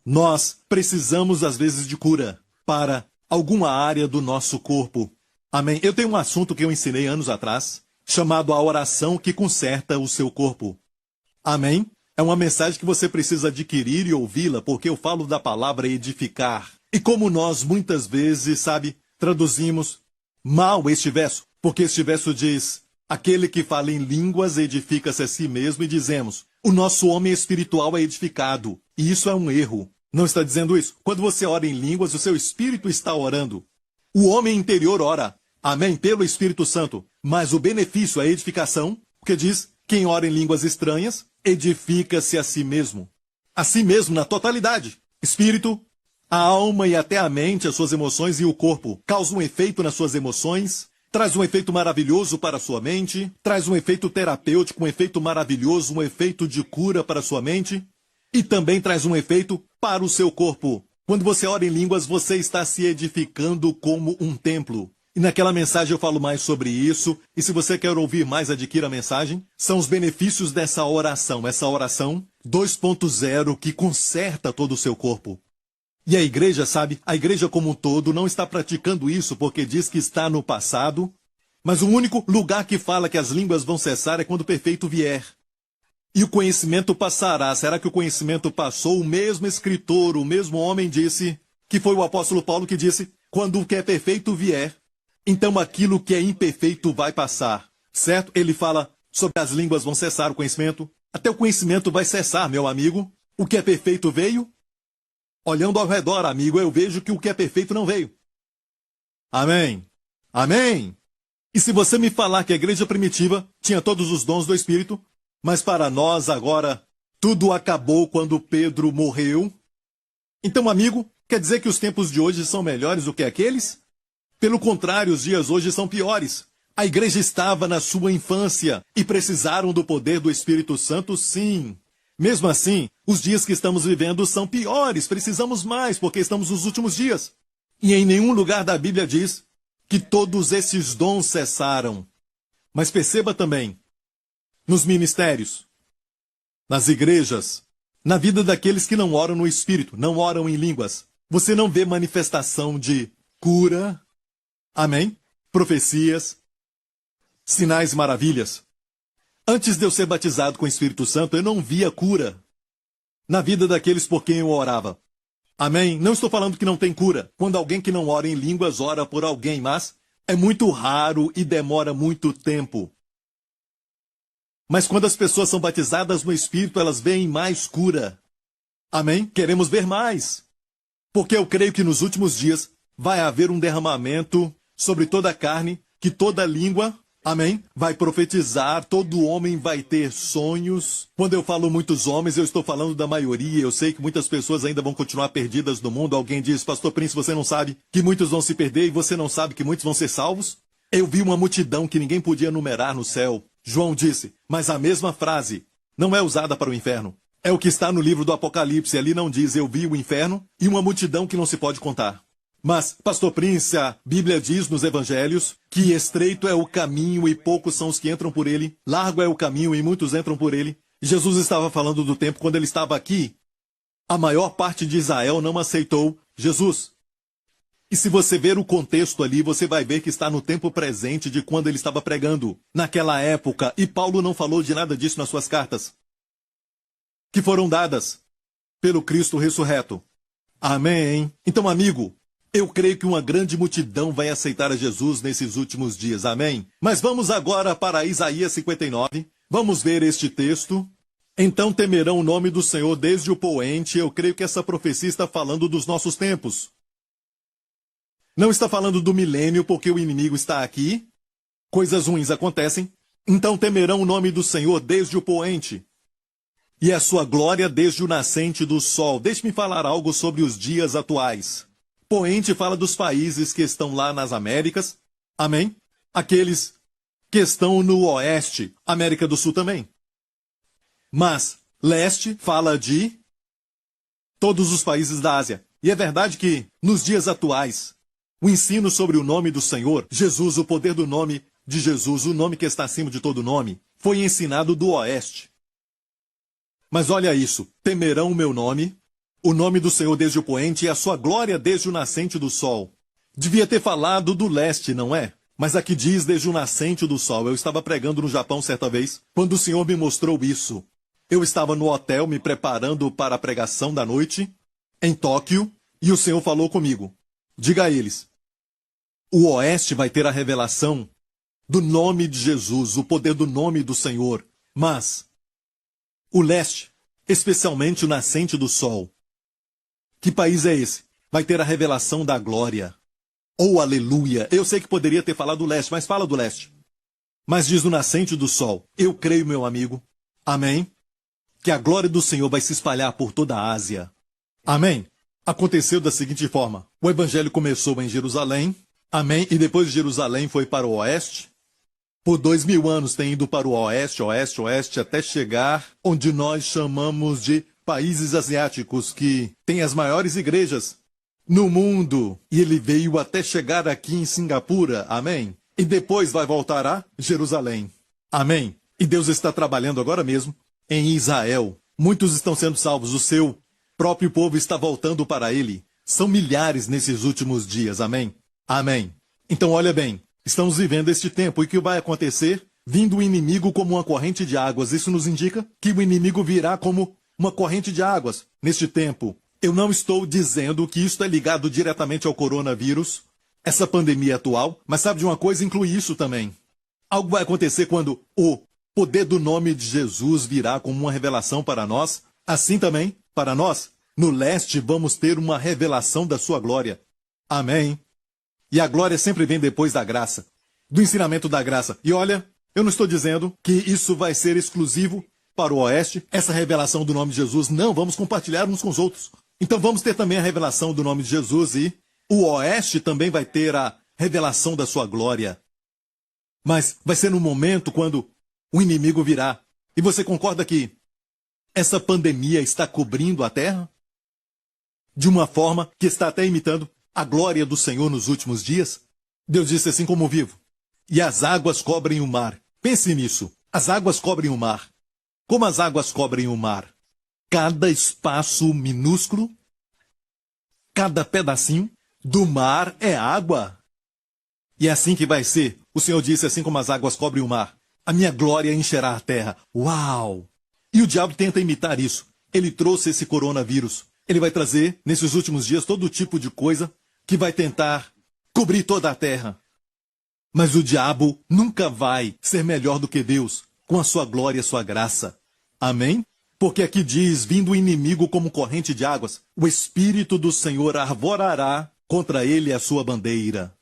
Nós precisamos, às vezes, de cura para alguma área do nosso corpo. Amém? Eu tenho um assunto que eu ensinei anos atrás, chamado a oração que conserta o seu corpo. Amém? É uma mensagem que você precisa adquirir e ouvi-la, porque eu falo da palavra edificar. E como nós, muitas vezes, traduzimos mal este verso, porque este verso diz: aquele que fala em línguas edifica-se a si mesmo, e dizemos: o nosso homem espiritual é edificado. E isso é um erro. Não está dizendo isso? Quando você ora em línguas, o seu espírito está orando. O homem interior ora, amém, pelo Espírito Santo. Mas o benefício é a edificação, porque diz: quem ora em línguas estranhas, edifica-se a si mesmo. A si mesmo na totalidade. Espírito, a alma e até a mente, as suas emoções e o corpo causam um efeito nas suas emoções, traz um efeito maravilhoso para a sua mente, traz um efeito terapêutico, um efeito maravilhoso, um efeito de cura para a sua mente, e também traz um efeito para o seu corpo. Quando você ora em línguas, você está se edificando como um templo. E naquela mensagem eu falo mais sobre isso, e se você quer ouvir mais, adquira a mensagem. São os benefícios dessa oração, essa oração 2.0 que conserta todo o seu corpo. E a igreja, a igreja como um todo não está praticando isso porque diz que está no passado, mas o único lugar que fala que as línguas vão cessar é quando o perfeito vier. E o conhecimento passará. Será que o conhecimento passou? O mesmo escritor, o mesmo homem disse, que foi o apóstolo Paulo que disse: quando o que é perfeito vier, então aquilo que é imperfeito vai passar. Certo? Ele fala sobre as línguas vão cessar, o conhecimento. Até o conhecimento vai cessar, meu amigo. O que é perfeito veio. Olhando ao redor, amigo, eu vejo que o que é perfeito não veio. Amém. Amém. E se você me falar que a igreja primitiva tinha todos os dons do Espírito, mas para nós agora tudo acabou quando Pedro morreu, então, amigo, quer dizer que os tempos de hoje são melhores do que aqueles? Pelo contrário, os dias hoje são piores. A igreja estava na sua infância e precisaram do poder do Espírito Santo, sim. Mesmo assim, os dias que estamos vivendo são piores, precisamos mais, porque estamos nos últimos dias. E em nenhum lugar da Bíblia diz que todos esses dons cessaram. Mas perceba também, nos ministérios, nas igrejas, na vida daqueles que não oram no Espírito, não oram em línguas, você não vê manifestação de cura, amém? Profecias, sinais e maravilhas. Antes de eu ser batizado com o Espírito Santo, eu não via cura na vida daqueles por quem eu orava. Amém? Não estou falando que não tem cura. Quando alguém que não ora em línguas ora por alguém, mas é muito raro e demora muito tempo. Mas quando as pessoas são batizadas no Espírito, elas veem mais cura. Amém? Queremos ver mais. Porque eu creio que nos últimos dias vai haver um derramamento sobre toda a carne, que toda língua, amém, vai profetizar, todo homem vai ter sonhos. Quando eu falo muitos homens, eu estou falando da maioria. Eu sei que muitas pessoas ainda vão continuar perdidas no mundo. Alguém diz: Pastor Prince, você não sabe que muitos vão se perder e você não sabe que muitos vão ser salvos? Eu vi uma multidão que ninguém podia numerar no céu. João disse, mas a mesma frase não é usada para o inferno. É o que está no livro do Apocalipse. Ali não diz: eu vi o inferno e uma multidão que não se pode contar. Mas, Pastor Prince, a Bíblia diz nos Evangelhos que estreito é o caminho e poucos são os que entram por ele. Largo é o caminho e muitos entram por ele. Jesus estava falando do tempo quando ele estava aqui. A maior parte de Israel não aceitou Jesus. E se você ver o contexto ali, você vai ver que está no tempo presente de quando ele estava pregando, naquela época. E Paulo não falou de nada disso nas suas cartas, que foram dadas pelo Cristo ressurreto. Amém. Então, amigo, eu creio que uma grande multidão vai aceitar a Jesus nesses últimos dias. Amém? Mas vamos agora para Isaías 59. Vamos ver este texto. Então temerão o nome do Senhor desde o poente. Eu creio que essa profecia está falando dos nossos tempos. Não está falando do milênio porque o inimigo está aqui. Coisas ruins acontecem. Então temerão o nome do Senhor desde o poente, e a sua glória desde o nascente do sol. Deixe-me falar algo sobre os dias atuais. Poente fala dos países que estão lá nas Américas. Amém? Aqueles que estão no oeste, América do Sul também. Mas leste fala de todos os países da Ásia. E é verdade que, nos dias atuais, o ensino sobre o nome do Senhor, Jesus, o poder do nome de Jesus, o nome que está acima de todo nome, foi ensinado do oeste. Mas olha isso, temerão o meu nome, o nome do Senhor desde o poente e a sua glória desde o nascente do sol. Devia ter falado do leste, não é? Mas aqui diz desde o nascente do sol. Eu estava pregando no Japão certa vez, quando o Senhor me mostrou isso. Eu estava no hotel me preparando para a pregação da noite, em Tóquio, e o Senhor falou comigo. Diga a eles, o oeste vai ter a revelação do nome de Jesus, o poder do nome do Senhor, mas o leste, especialmente o nascente do sol. Que país é esse? Vai ter a revelação da glória. Oh, aleluia! Eu sei que poderia ter falado do leste, mas fala do leste. Mas diz o nascente do sol. Eu creio, meu amigo. Amém? Que a glória do Senhor vai se espalhar por toda a Ásia. Amém? Aconteceu da seguinte forma. O evangelho começou em Jerusalém. Amém? E depois de Jerusalém foi para o oeste. Por 2000 anos tem ido para o oeste, oeste, oeste, até chegar onde nós chamamos de países asiáticos, que têm as maiores igrejas no mundo. E ele veio até chegar aqui em Singapura, amém? E depois vai voltar a Jerusalém, amém? E Deus está trabalhando agora mesmo em Israel. Muitos estão sendo salvos, o seu próprio povo está voltando para ele. São milhares nesses últimos dias, amém? Amém. Então olha bem. Estamos vivendo este tempo e o que vai acontecer? Vindo o inimigo como uma corrente de águas. Isso nos indica que o inimigo virá como uma corrente de águas neste tempo. Eu não estou dizendo que isto é ligado diretamente ao coronavírus, essa pandemia atual, mas sabe de uma coisa? Inclui isso também. Algo vai acontecer quando o poder do nome de Jesus virá como uma revelação para nós. Assim também, para nós, no leste vamos ter uma revelação da sua glória. Amém. E a glória sempre vem depois da graça, do ensinamento da graça. E olha, eu não estou dizendo que isso vai ser exclusivo para o oeste, essa revelação do nome de Jesus. Não, vamos compartilhar uns com os outros. Então vamos ter também a revelação do nome de Jesus e o oeste também vai ter a revelação da sua glória. Mas vai ser no momento quando o inimigo virá. E você concorda que essa pandemia está cobrindo a terra? De uma forma que está até imitando a glória do Senhor nos últimos dias? Deus disse assim como vivo. E as águas cobrem o mar. Pense nisso. As águas cobrem o mar. Como as águas cobrem o mar? Cada espaço minúsculo, cada pedacinho do mar é água. E é assim que vai ser. O Senhor disse assim como as águas cobrem o mar. A minha glória encherá a terra. Uau! E o diabo tenta imitar isso. Ele trouxe esse coronavírus. Ele vai trazer, nesses últimos dias, todo tipo de coisa que vai tentar cobrir toda a terra. Mas o diabo nunca vai ser melhor do que Deus, com a sua glória e a sua graça. Amém? Porque aqui diz, vindo o inimigo como corrente de águas, o Espírito do Senhor arvorará contra ele a sua bandeira.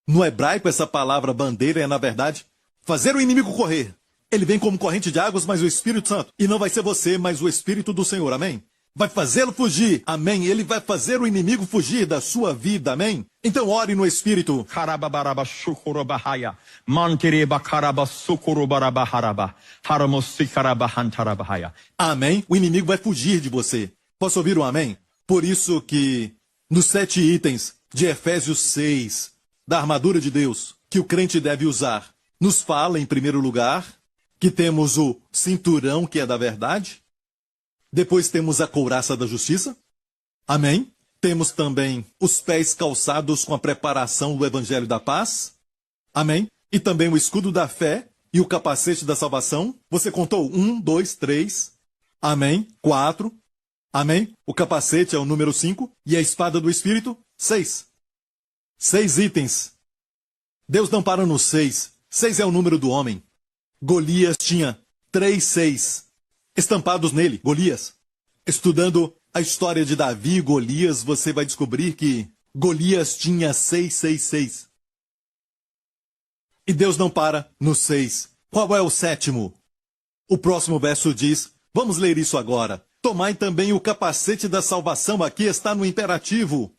No hebraico, essa palavra bandeira é, na verdade, fazer o inimigo correr. Ele vem como corrente de águas, mas o Espírito Santo. E não vai ser você, mas o Espírito do Senhor. Amém? Vai fazê-lo fugir. Amém? Ele vai fazer o inimigo fugir da sua vida. Amém? Então ore no Espírito. Amém? O inimigo vai fugir de você. Posso ouvir um amém? Por isso que nos 7 itens de Efésios 6, da armadura de Deus, que o crente deve usar, nos fala, em primeiro lugar, que temos o cinturão, que é da verdade. Depois temos a couraça da justiça. Amém? Temos também os pés calçados com a preparação do evangelho da paz. Amém? E também o escudo da fé e o capacete da salvação. Você contou? 1, 2, 3. Amém? 4. Amém? O capacete é o número 5. E a espada do Espírito? 6. 6 itens. Deus não para no 6. 6 é o número do homem. Golias tinha 3 6. Estampados nele, Golias. Estudando a história de Davi e Golias, você vai descobrir que Golias tinha 666. E Deus não para no 6. Qual é o sétimo? O próximo verso diz, vamos ler isso agora. Tomai também o capacete da salvação, aqui está no imperativo.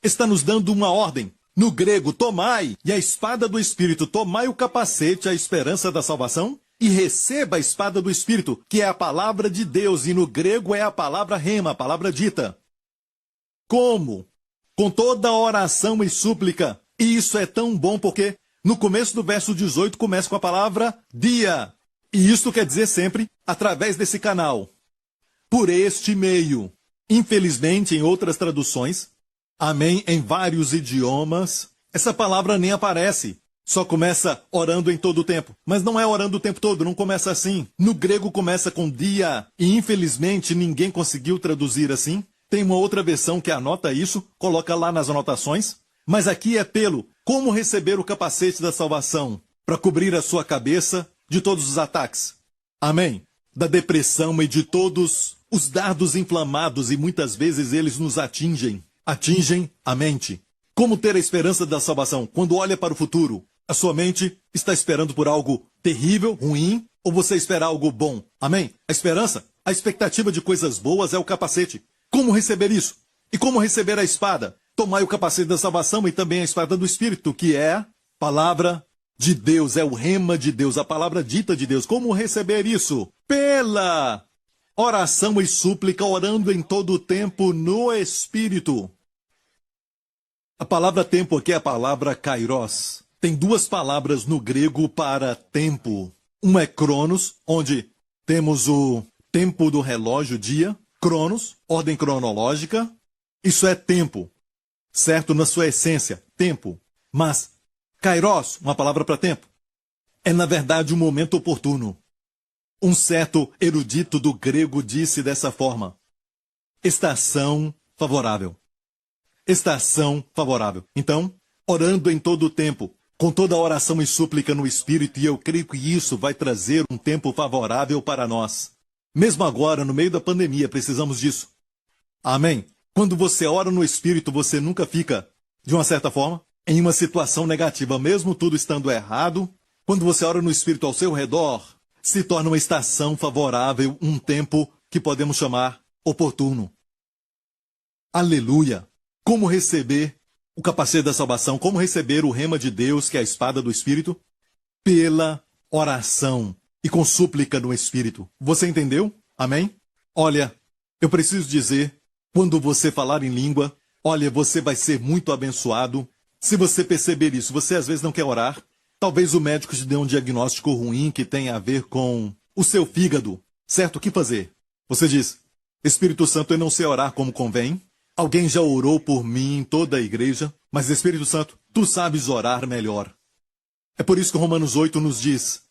Está nos dando uma ordem. No grego, tomai, e a espada do Espírito, tomai o capacete, a esperança da salvação, e receba a espada do Espírito, que é a palavra de Deus, e no grego é a palavra rema, a palavra dita. Como? Com toda oração e súplica. E isso é tão bom porque no começo do verso 18 começa com a palavra dia. E isso quer dizer sempre através desse canal. Por este meio. Infelizmente, em outras traduções, amém, em vários idiomas, essa palavra nem aparece. Só começa orando em todo o tempo. Mas não é orando o tempo todo, não começa assim. No grego começa com dia, e infelizmente ninguém conseguiu traduzir assim. Tem uma outra versão que anota isso, coloca lá nas anotações. Mas aqui é pelo como receber o capacete da salvação, para cobrir a sua cabeça de todos os ataques. Amém. Da depressão e de todos os dardos inflamados, e muitas vezes eles nos atingem a mente. Como ter a esperança da salvação? Quando olha para o futuro, a sua mente está esperando por algo terrível, ruim, ou você espera algo bom? Amém? A esperança, a expectativa de coisas boas é o capacete. Como receber isso? E como receber a espada? Tomai o capacete da salvação e também a espada do Espírito, que é a palavra de Deus, é o rema de Deus, a palavra dita de Deus. Como receber isso? Pela oração e súplica, orando em todo o tempo no Espírito. A palavra tempo aqui é a palavra kairos. Tem duas palavras no grego para tempo. Uma é cronos, onde temos o tempo do relógio, dia. Cronos, ordem cronológica. Isso é tempo. Certo? Na sua essência, tempo. Mas kairos, uma palavra para tempo, é na verdade um momento oportuno. Um certo erudito do grego disse dessa forma: estação favorável. Estação favorável. Então, orando em todo o tempo, com toda a oração e súplica no Espírito, e eu creio que isso vai trazer um tempo favorável para nós. Mesmo agora, no meio da pandemia, precisamos disso. Amém? Quando você ora no Espírito, você nunca fica, de uma certa forma, em uma situação negativa, mesmo tudo estando errado. Quando você ora no Espírito ao seu redor, se torna uma estação favorável, um tempo que podemos chamar oportuno. Aleluia! Como receber o capacete da salvação? Como receber o rema de Deus, que é a espada do Espírito? Pela oração e com súplica no Espírito. Você entendeu? Amém? Olha, eu preciso dizer, quando você falar em língua, olha, você vai ser muito abençoado. Se você perceber isso, você às vezes não quer orar. Talvez o médico te dê um diagnóstico ruim que tenha a ver com o seu fígado. Certo? O que fazer? Você diz, Espírito Santo, eu não sei orar como convém. Alguém já orou por mim em toda a igreja, mas Espírito Santo, tu sabes orar melhor. É por isso que Romanos 8 nos diz,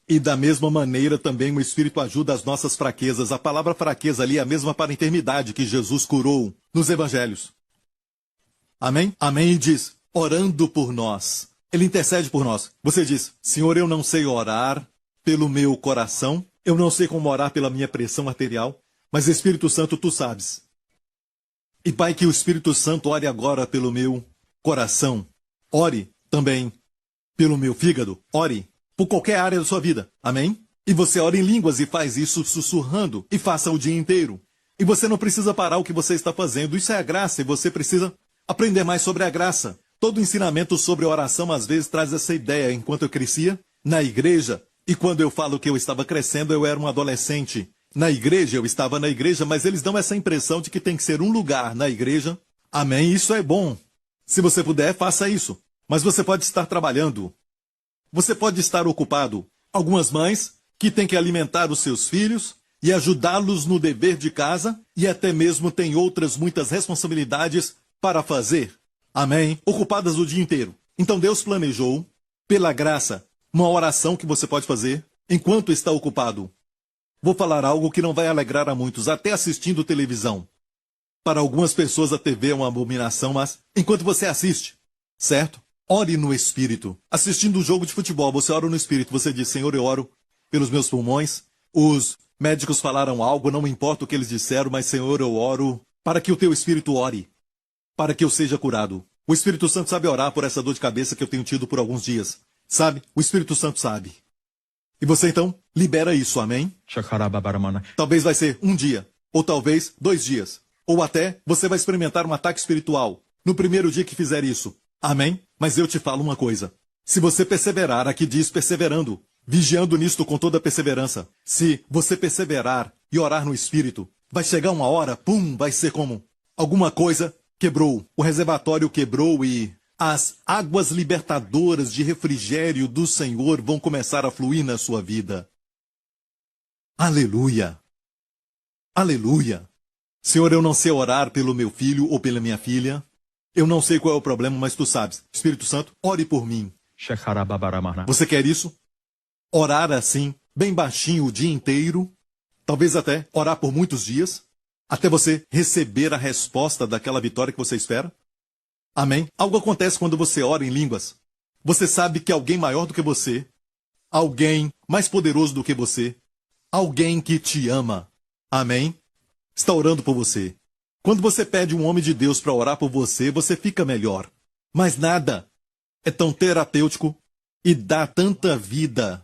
e da mesma maneira também o Espírito ajuda as nossas fraquezas. A palavra fraqueza ali é a mesma para a enfermidade que Jesus curou nos evangelhos. Amém? Amém, e diz, orando por nós. Ele intercede por nós. Você diz, Senhor, eu não sei orar pelo meu coração, eu não sei como orar pela minha pressão arterial, mas Espírito Santo, tu sabes. E Pai, que o Espírito Santo ore agora pelo meu coração. Ore também pelo meu fígado. Ore por qualquer área da sua vida. Amém? E você ora em línguas e faz isso sussurrando. E faça o dia inteiro. E você não precisa parar o que você está fazendo. Isso é a graça e você precisa aprender mais sobre a graça. Todo ensinamento sobre oração às vezes traz essa ideia. Enquanto eu crescia na igreja, e quando eu falo que eu estava crescendo, eu era um adolescente. Na igreja, eu estava na igreja, mas eles dão essa impressão de que tem que ser um lugar na igreja. Amém? Isso é bom. Se você puder, faça isso. Mas você pode estar trabalhando. Você pode estar ocupado. Algumas mães que têm que alimentar os seus filhos e ajudá-los no dever de casa e até mesmo têm outras muitas responsabilidades para fazer. Amém? Ocupadas o dia inteiro. Então Deus planejou, pela graça, uma oração que você pode fazer enquanto está ocupado. Vou falar algo que não vai alegrar a muitos, até assistindo televisão. Para algumas pessoas a TV é uma abominação, mas enquanto você assiste, certo? Ore no Espírito. Assistindo um jogo de futebol, você ora no Espírito. Você diz, Senhor, eu oro pelos meus pulmões. Os médicos falaram algo, não me importa o que eles disseram, mas Senhor, eu oro para que o teu Espírito ore. para que eu seja curado. O Espírito Santo sabe orar por essa dor de cabeça que eu tenho tido por alguns dias. Sabe? O Espírito Santo sabe. E você então libera isso, amém? Talvez vai ser um dia, ou talvez 2 dias. Ou até você vai experimentar um ataque espiritual no primeiro dia que fizer isso. Amém? Mas eu te falo uma coisa. Se você perseverar, aqui diz perseverando, vigiando nisto com toda perseverança. Se você perseverar e orar no Espírito, vai chegar uma hora, pum, vai ser como alguma coisa quebrou. O reservatório quebrou e as águas libertadoras de refrigério do Senhor vão começar a fluir na sua vida. Aleluia! Aleluia! Senhor, eu não sei orar pelo meu filho ou pela minha filha. Eu não sei qual é o problema, mas tu sabes. Espírito Santo, ore por mim. Você quer isso? Orar assim, bem baixinho o dia inteiro? Talvez até orar por muitos dias? Até você receber a resposta daquela vitória que você espera? Amém? Algo acontece quando você ora em línguas. Você sabe que alguém maior do que você, alguém mais poderoso do que você, alguém que te ama, amém? Está orando por você. Quando você pede um homem de Deus para orar por você, você fica melhor. Mas nada é tão terapêutico e dá tanta vida,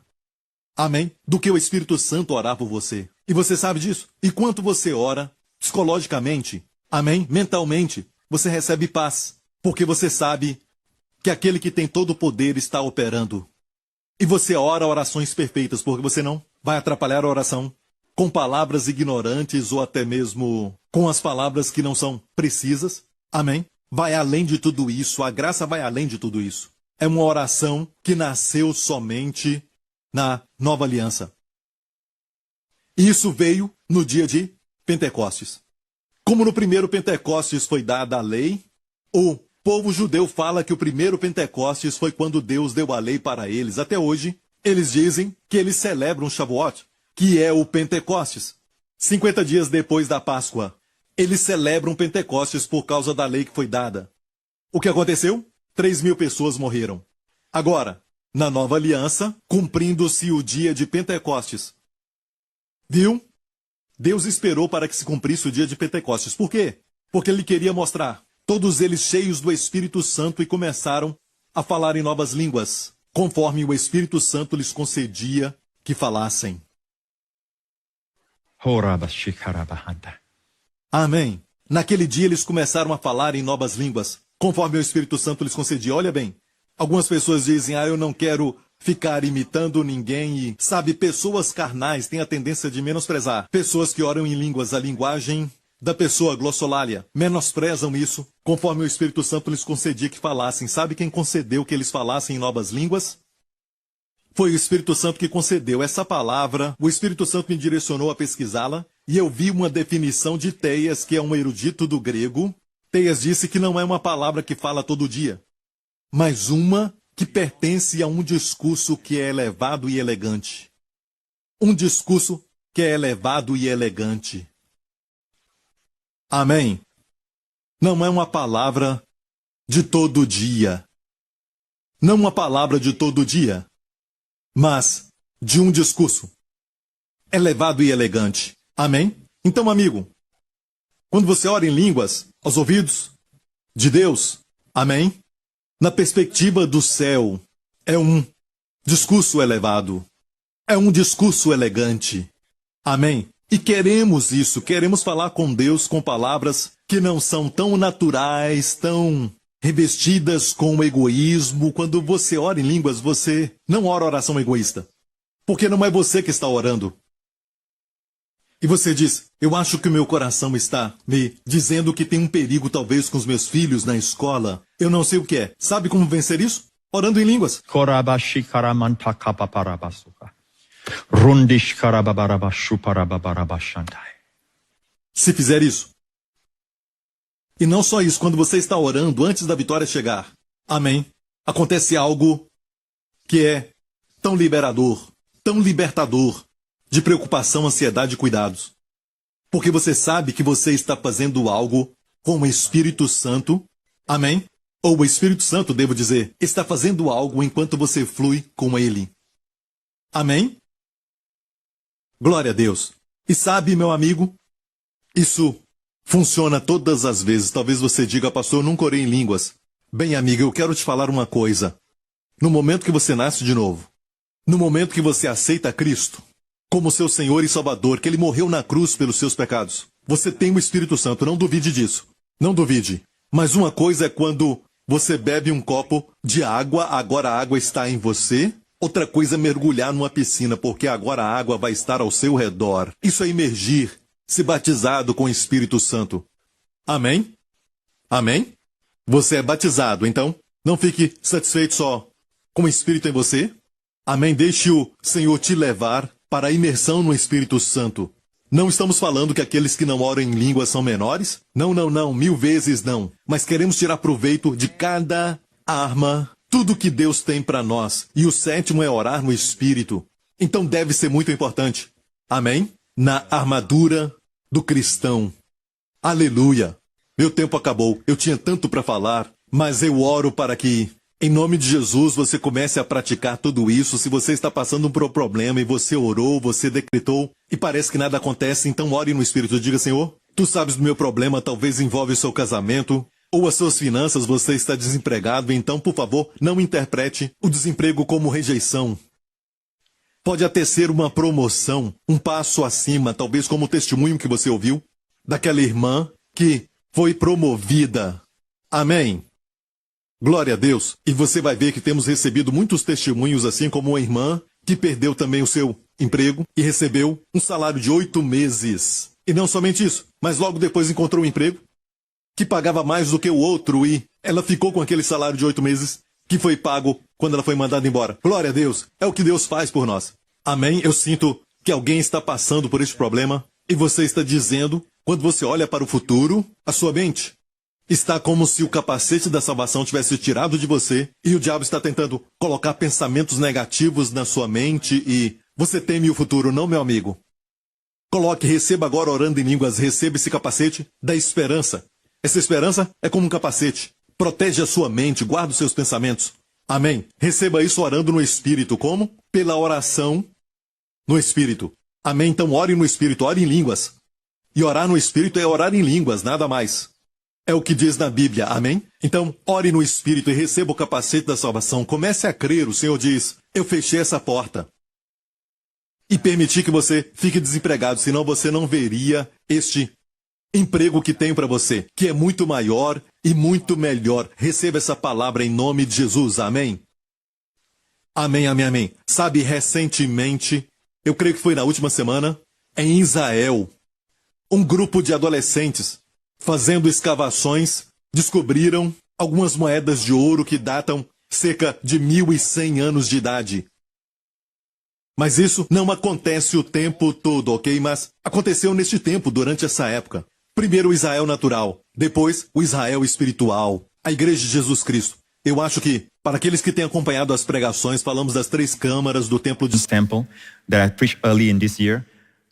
amém, do que o Espírito Santo orar por você. E você sabe disso? E quanto você ora, psicologicamente, amém, mentalmente, você recebe paz. Porque você sabe que aquele que tem todo o poder está operando. E você ora orações perfeitas, porque você não vai atrapalhar a oração com palavras ignorantes ou até mesmo com as palavras que não são precisas. Amém? Vai além de tudo isso, a graça vai além de tudo isso. É uma oração que nasceu somente na Nova Aliança. E isso veio no dia de Pentecostes. Como no primeiro Pentecostes foi dada a lei, o povo judeu fala que o primeiro Pentecostes foi quando Deus deu a lei para eles. Até hoje, eles dizem que eles celebram Shavuot, que é o Pentecostes. 50 dias depois da Páscoa, eles celebram Pentecostes por causa da lei que foi dada. O que aconteceu? 3.000 pessoas morreram. Agora, na Nova Aliança, cumprindo-se o dia de Pentecostes. Viu? Deus esperou para que se cumprisse o dia de Pentecostes. Por quê? Porque ele queria mostrar todos eles cheios do Espírito Santo e começaram a falar em novas línguas, conforme o Espírito Santo lhes concedia que falassem. Amém. Naquele dia eles começaram a falar em novas línguas, conforme o Espírito Santo lhes concedia. Olha bem, algumas pessoas dizem, eu não quero ficar imitando ninguém e, sabe, pessoas carnais têm a tendência de menosprezar. Pessoas que oram em línguas, a linguagem da pessoa glossolalia, menosprezam isso, conforme o Espírito Santo lhes concedia que falassem. Sabe quem concedeu que eles falassem em novas línguas? Foi o Espírito Santo que concedeu essa palavra. O Espírito Santo me direcionou a pesquisá-la, e eu vi uma definição de Teias, que é um erudito do grego. Teias disse que não é uma palavra que fala todo dia, mas uma que pertence a um discurso que é elevado e elegante. Um discurso que é elevado e elegante. Amém. Não é uma palavra de todo dia. Não uma palavra de todo dia, mas de um discurso elevado e elegante. Amém? Então, amigo, quando você ora em línguas, aos ouvidos de Deus, amém? Na perspectiva do céu, é um discurso elevado. É um discurso elegante. Amém? E queremos isso, queremos falar com Deus com palavras que não são tão naturais, tão revestidas com egoísmo. Quando você ora em línguas, você não ora oração egoísta. Porque não é você que está orando. E você diz, eu acho que o meu coração está me dizendo que tem um perigo talvez com os meus filhos na escola. Eu não sei o que é. Sabe como vencer isso? Orando em línguas. Se fizer isso. E não só isso, quando você está orando antes da vitória chegar. Amém. Acontece algo que é tão liberador, tão libertador de preocupação, ansiedade e cuidados. Porque você sabe que você está fazendo algo com o Espírito Santo. Amém? Ou o Espírito Santo, devo dizer, está fazendo algo enquanto você flui com ele. Amém? Glória a Deus. E sabe, meu amigo, isso Funciona todas as vezes. Talvez você diga, pastor, eu nunca orei em línguas. Bem, amiga, eu quero te falar uma coisa. No momento que você nasce de novo, no momento que você aceita Cristo como seu Senhor e Salvador, que Ele morreu na cruz pelos seus pecados, você tem o Espírito Santo, não duvide disso. Não duvide. Mas uma coisa é quando você bebe um copo de água, agora a água está em você. Outra coisa é mergulhar numa piscina, porque agora a água vai estar ao seu redor. Isso é imergir, se batizado com o Espírito Santo. Amém? Amém? Você é batizado, então não fique satisfeito só com o Espírito em você. Amém? Deixe o Senhor te levar para a imersão no Espírito Santo. Não estamos falando que aqueles que não oram em línguas são menores? Não, não, não, 1000 vezes não. Mas queremos tirar proveito de cada arma, tudo que Deus tem para nós. E o 7º é orar no Espírito. Então deve ser muito importante. Amém? Na armadura do cristão. Aleluia. Meu tempo acabou. Eu tinha tanto para falar, mas eu oro para que, em nome de Jesus, você comece a praticar tudo isso. Se você está passando por um problema e você orou, você decretou e parece que nada acontece, então ore no Espírito. Diga, Senhor, tu sabes do meu problema, talvez envolve o seu casamento ou as suas finanças, você está desempregado, então, por favor, não interprete o desemprego como rejeição. Pode até ser uma promoção, um passo acima, talvez como o testemunho que você ouviu daquela irmã que foi promovida. Amém. Glória a Deus. E você vai ver que temos recebido muitos testemunhos, assim como uma irmã que perdeu também o seu emprego e recebeu um salário de 8 meses. E não somente isso, mas logo depois encontrou um emprego que pagava mais do que o outro e ela ficou com aquele salário de 8 meses que foi pago quando ela foi mandada embora. Glória a Deus. É o que Deus faz por nós. Amém? Eu sinto que alguém está passando por este problema e você está dizendo, quando você olha para o futuro, a sua mente está como se o capacete da salvação tivesse tirado de você e o diabo está tentando colocar pensamentos negativos na sua mente e você teme o futuro, não, meu amigo? Coloque, receba agora orando em línguas, receba esse capacete da esperança. Essa esperança é como um capacete. Protege a sua mente, guarda os seus pensamentos. Amém? Receba isso orando no Espírito. Como? Pela oração no Espírito. Amém? Então ore no Espírito, ore em línguas. E orar no Espírito é orar em línguas, nada mais. É o que diz na Bíblia, amém? Então, ore no Espírito e receba o capacete da salvação. Comece a crer, o Senhor diz, eu fechei essa porta. E permiti que você fique desempregado, senão você não veria este emprego que tenho para você, que é muito maior e muito melhor. Receba essa palavra em nome de Jesus, amém? Amém, amém, amém. Sabe, recentemente, eu creio que foi na última semana, em Israel, um grupo de adolescentes fazendo escavações, descobriram algumas moedas de ouro que datam cerca de 1100 anos de idade. Mas isso não acontece o tempo todo, ok? Mas aconteceu neste tempo, durante essa época. Primeiro o Israel natural, depois o Israel espiritual, a Igreja de Jesus Cristo. Eu acho que, para aqueles que têm acompanhado as pregações, falamos das 3 câmaras do templo de
temple that I preached early in this year.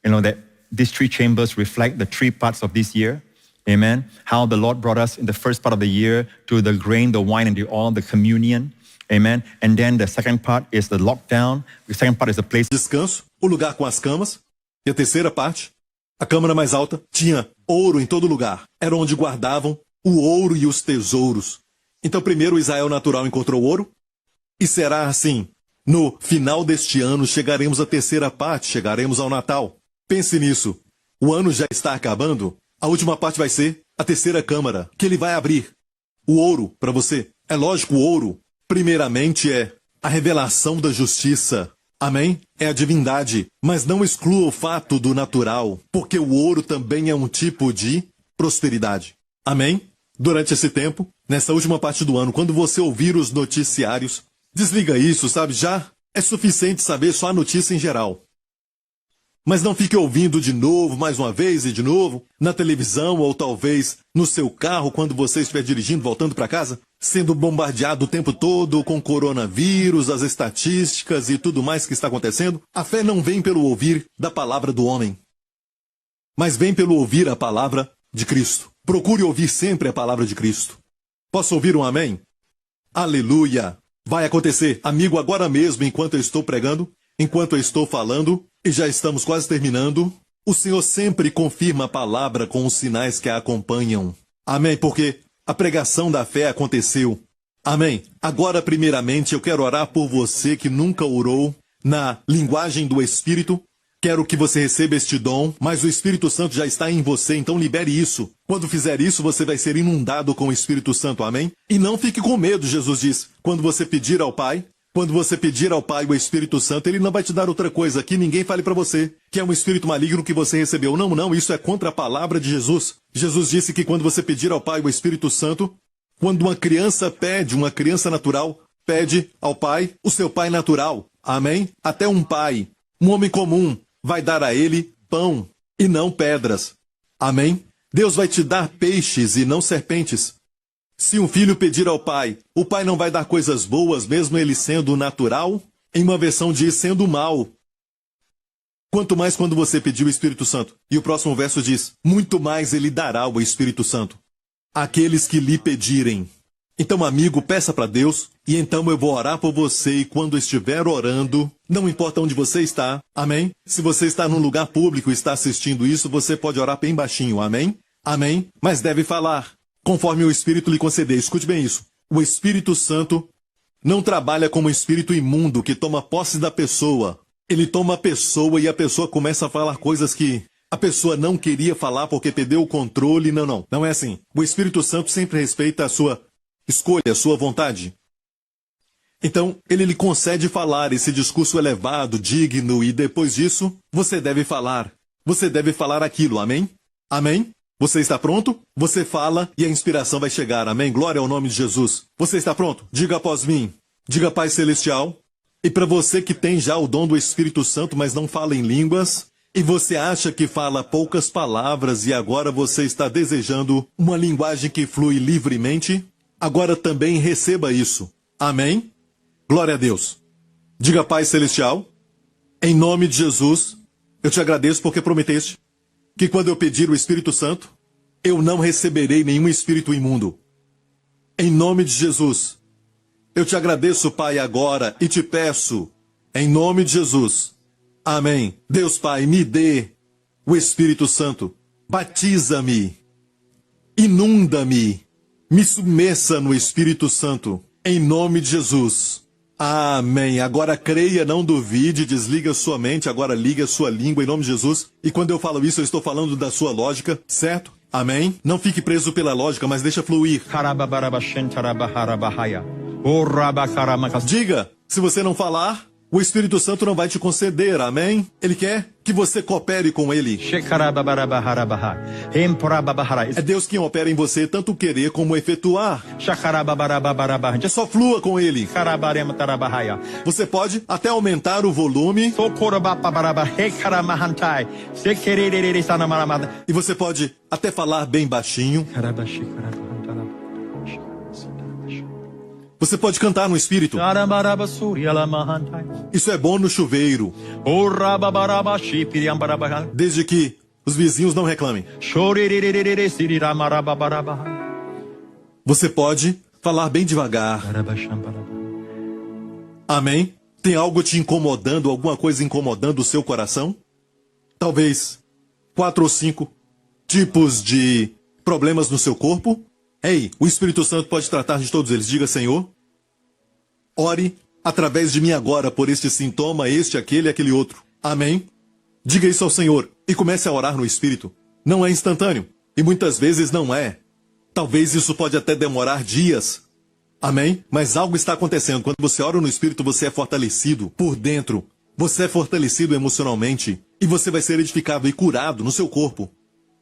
You know that these 3 chambers reflect the 3 parts of this year. Amen. How the Lord brought us in the first part of the year to the grain, the wine, and the oil, the communion. Amen. And then the second part is the lockdown. The second part is the place.
Descanso, o lugar com as camas. E a terceira parte, a câmara mais alta, tinha ouro em todo lugar. Era onde guardavam o ouro e os tesouros. Então primeiro o Israel natural encontrou ouro. E será assim. No final deste ano chegaremos à terceira parte, chegaremos ao Natal. Pense nisso. O ano já está acabando. A última parte vai ser a terceira câmara, que ele vai abrir. O ouro, para você. É lógico, o ouro, primeiramente, é a revelação da justiça. Amém? É a divindade. Mas não exclua o fato do natural, porque o ouro também é um tipo de prosperidade. Amém? Durante esse tempo, nessa última parte do ano, quando você ouvir os noticiários, desliga isso, sabe? Já é suficiente saber só a notícia em geral. Mas não fique ouvindo de novo, mais uma vez e de novo, na televisão ou talvez no seu carro quando você estiver dirigindo, voltando para casa, sendo bombardeado o tempo todo com coronavírus, as estatísticas e tudo mais que está acontecendo. A fé não vem pelo ouvir da palavra do homem, mas vem pelo ouvir a palavra de Cristo. Procure ouvir sempre a palavra de Cristo. Posso ouvir um amém? Aleluia! Vai acontecer, amigo, agora mesmo, enquanto eu estou pregando, enquanto eu estou falando, e já estamos quase terminando, O Senhor sempre confirma a palavra com os sinais que a acompanham. Amém, porque a pregação da fé aconteceu. Amém. Agora, primeiramente, eu quero orar por você que nunca orou na linguagem do Espírito. Quero que você receba este dom, mas o Espírito Santo já está em você, então libere isso. Quando fizer isso, você vai ser inundado com o Espírito Santo, amém? E não fique com medo, Jesus diz. Quando você pedir ao Pai o Espírito Santo, Ele não vai te dar outra coisa que ninguém fale para você, que é um espírito maligno que você recebeu. Não, não, isso é contra a palavra de Jesus. Jesus disse que quando você pedir ao Pai o Espírito Santo, quando uma criança natural, pede ao Pai, o seu Pai natural, amém? Até um pai, um homem comum, vai dar a ele pão e não pedras. Amém? Deus vai te dar peixes e não serpentes. Se um filho pedir ao pai, o pai não vai dar coisas boas, mesmo ele sendo natural? Em uma versão diz sendo mal. Quanto mais quando você pedir o Espírito Santo. E o próximo verso diz, muito mais ele dará o Espírito Santo àqueles que lhe pedirem. Então, amigo, peça para Deus, e então eu vou orar por você, e quando estiver orando, não importa onde você está, amém? Se você está num lugar público e está assistindo isso, você pode orar bem baixinho, amém? Amém? Mas deve falar, conforme o Espírito lhe conceder. Escute bem isso. O Espírito Santo não trabalha como um espírito imundo que toma posse da pessoa. Ele toma a pessoa e a pessoa começa a falar coisas que a pessoa não queria falar porque perdeu o controle. Não, não. Não é assim. O Espírito Santo sempre respeita a sua escolha, a sua vontade. Então, ele lhe concede falar esse discurso elevado, digno, e depois disso, você deve falar. Você deve falar aquilo, amém? Amém? Você está pronto? Você fala e a inspiração vai chegar, amém? Glória ao nome de Jesus. Você está pronto? Diga após mim. Diga, Pai Celestial. E para você que tem já o dom do Espírito Santo, mas não fala em línguas, e você acha que fala poucas palavras e agora você está desejando uma linguagem que flui livremente, agora também receba isso. Amém? Glória a Deus. Diga, Pai Celestial, em nome de Jesus, eu te agradeço porque prometeste que quando eu pedir o Espírito Santo, eu não receberei nenhum espírito imundo. Em nome de Jesus, eu te agradeço, Pai, agora e te peço, em nome de Jesus. Amém. Deus Pai, me dê o Espírito Santo. Batiza-me. Inunda-me. Me submeça no Espírito Santo. Em nome de Jesus. Amém. Agora creia, não duvide, desliga sua mente, agora liga sua língua em nome de Jesus. E quando eu falo isso, eu estou falando da sua lógica, certo? Amém? Não fique preso pela lógica, mas deixa fluir. Diga, se você não falar, o Espírito Santo não vai te conceder, amém? Ele quer que você coopere com ele. É Deus quem opera em você, tanto querer como efetuar. Só flua com ele. Você pode até aumentar o volume. E você pode até falar bem baixinho. Você pode cantar no Espírito. Isso é bom no chuveiro. Desde que os vizinhos não reclamem. Você pode falar bem devagar. Amém? Tem algo te incomodando, alguma coisa incomodando o seu coração? Talvez 4 ou 5 tipos de problemas no seu corpo? Ei, o Espírito Santo pode tratar de todos eles. Diga, Senhor, ore através de mim agora por este sintoma, este, aquele e aquele outro. Amém? Diga isso ao Senhor e comece a orar no Espírito. Não é instantâneo e muitas vezes não é. Talvez isso pode até demorar dias. Amém? Mas algo está acontecendo. Quando você ora no Espírito, você é fortalecido por dentro. Você é fortalecido emocionalmente e você vai ser edificado e curado no seu corpo.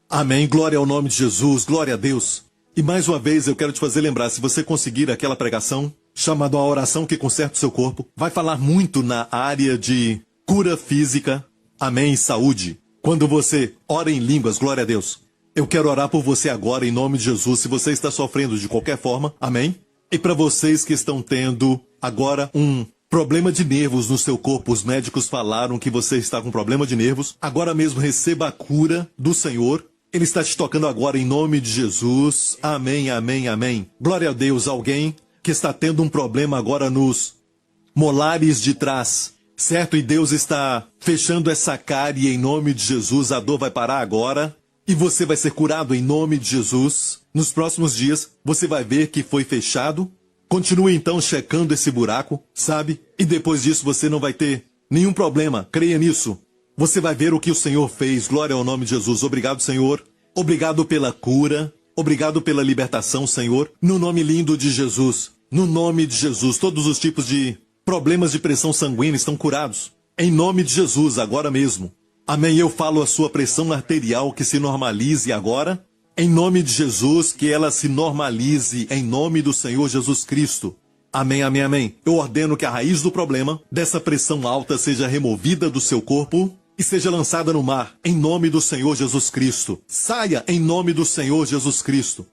Amém? Glória ao nome de Jesus. Glória a Deus. E mais uma vez eu quero te fazer lembrar, se você conseguir aquela pregação, chamada a oração que conserta o seu corpo, vai falar muito na área de cura física, amém, e saúde. Quando você ora em línguas, glória a Deus. Eu quero orar por você agora em nome de Jesus, se você está sofrendo de qualquer forma, amém? E para vocês que estão tendo agora um problema de nervos no seu corpo, os médicos falaram que você está com problema de nervos, agora mesmo receba a cura do Senhor. Ele está te tocando agora em nome de Jesus. Amém, amém, amém. Glória a Deus. Alguém que está tendo um problema agora nos molares de trás. certo? E Deus está fechando essa cárie em nome de Jesus. A dor vai parar agora e você vai ser curado em nome de Jesus. Nos próximos dias, você vai ver que foi fechado. Continue então checando esse buraco, sabe? E depois disso você não vai ter nenhum problema. Creia nisso. Você vai ver o que o Senhor fez. Glória ao nome de Jesus. Obrigado, Senhor. Obrigado pela cura. Obrigado pela libertação, Senhor. No nome lindo de Jesus. No nome de Jesus. Todos os tipos de problemas de pressão sanguínea estão curados. Em nome de Jesus, agora mesmo. Amém. Eu falo a sua pressão arterial que se normalize agora. Em nome de Jesus, que ela se normalize em nome do Senhor Jesus Cristo. Amém, amém, amém. Eu ordeno que a raiz do problema, dessa pressão alta, seja removida do seu corpo e seja lançada no mar, em nome do Senhor Jesus Cristo. Saia em nome do Senhor Jesus Cristo.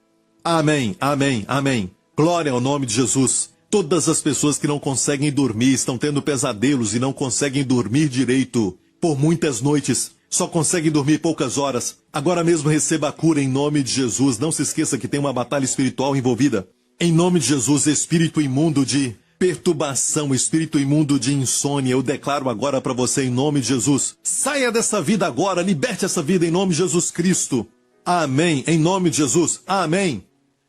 Amém, amém, amém. Glória ao nome de Jesus. Todas as pessoas que não conseguem dormir, estão tendo pesadelos e não conseguem dormir direito por muitas noites, só conseguem dormir poucas horas. Agora mesmo receba a cura em nome de Jesus. Não se esqueça que tem uma batalha espiritual envolvida. Em nome de Jesus, espírito imundo de perturbação, espírito imundo de insônia, eu declaro agora para você em nome de Jesus. Saia dessa vida agora, liberte essa vida em nome de Jesus Cristo. Amém. Em nome de Jesus. Amém.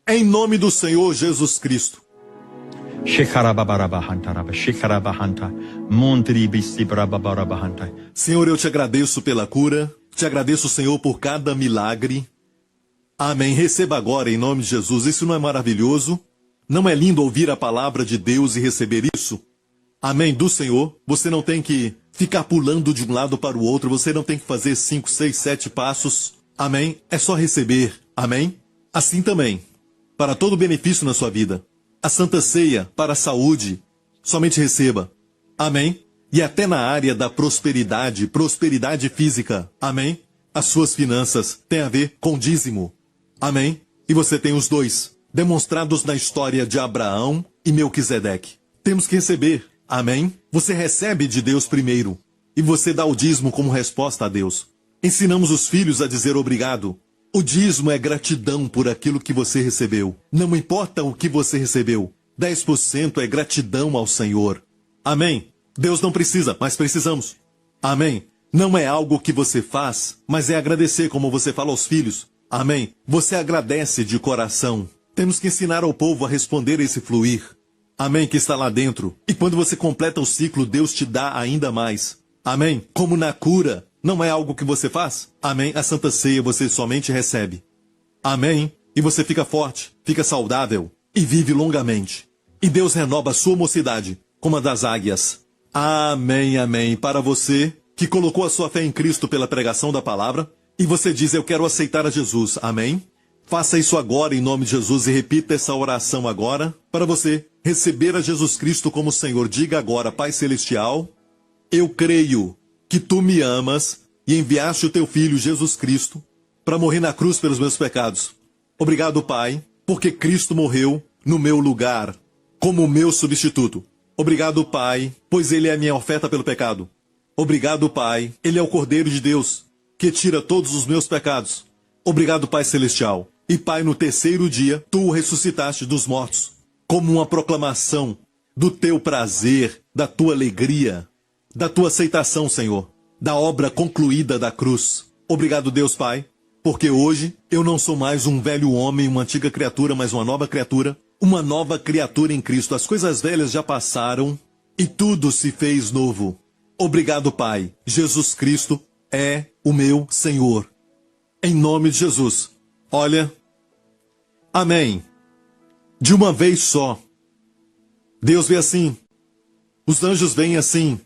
Em nome do Senhor Jesus Cristo. Senhor, eu te agradeço pela cura. Te agradeço, Senhor, por cada milagre. Amém. Receba agora em nome de Jesus. Isso não é maravilhoso? Não é lindo ouvir a palavra de Deus e receber isso? Amém. Do Senhor. Você não tem que ficar pulando de um lado para o outro. Você não tem que fazer 5, 6, 7 passos. Amém. É só receber. Amém. Assim também, para todo benefício na sua vida. A Santa Ceia para a saúde. Somente receba. Amém. E até na área da prosperidade, prosperidade física. Amém. As suas finanças têm a ver com dízimo. Amém? E você tem os dois, demonstrados na história de Abraão e Melquisedeque. Temos que receber. Amém? Você recebe de Deus primeiro. E você dá o dízimo como resposta a Deus. Ensinamos os filhos a dizer obrigado. O dízimo é gratidão por aquilo que você recebeu. Não importa o que você recebeu. 10% é gratidão ao Senhor. Amém? Deus não precisa, mas precisamos. Amém? Não é algo que você faz, mas é agradecer como você fala aos filhos. Amém? Você agradece de coração. Temos que ensinar ao povo a responder esse fluir. Amém? Que está lá dentro. E quando você completa o ciclo, Deus te dá ainda mais. Amém? Como na cura, não é algo que você faz? Amém? A Santa Ceia você somente recebe. Amém? E você fica forte, fica saudável e vive longamente. E Deus renova a sua mocidade, como a das águias. Amém, amém. Para você que colocou a sua fé em Cristo pela pregação da palavra, e você diz, eu quero aceitar a Jesus. Amém? Faça isso agora em nome de Jesus e repita essa oração agora para você receber a Jesus Cristo como Senhor. Diga agora, Pai Celestial, eu creio que Tu me amas e enviaste o Teu Filho Jesus Cristo para morrer na cruz pelos meus pecados. Obrigado, Pai, porque Cristo morreu no meu lugar, como o meu substituto. Obrigado, Pai, pois Ele é a minha oferta pelo pecado. Obrigado, Pai, Ele é o Cordeiro de Deus, que tira todos os meus pecados. Obrigado, Pai Celestial. E, Pai, no terceiro dia, Tu o ressuscitaste dos mortos, como uma proclamação do Teu prazer, da Tua alegria, da Tua aceitação, Senhor, da obra concluída da cruz. Obrigado, Deus Pai, porque hoje eu não sou mais um velho homem, uma antiga criatura, mas uma nova criatura em Cristo. As coisas velhas já passaram e tudo se fez novo. Obrigado, Pai. Jesus Cristo é o meu Senhor. Em nome de Jesus. Olha, amém. De uma vez só. Deus vê assim. Os anjos veem assim.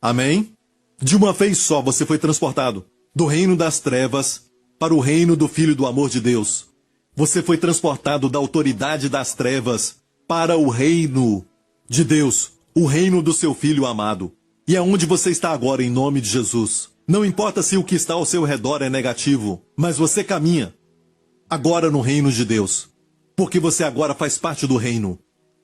Amém? De uma vez só você foi transportado do reino das trevas para o reino do Filho do amor de Deus. Você foi transportado da autoridade das trevas para o reino de Deus, o reino do seu Filho amado. E é onde você está agora em nome de Jesus. Não importa se o que está ao seu redor é negativo, mas você caminha agora no reino de Deus, porque você agora faz parte do reino.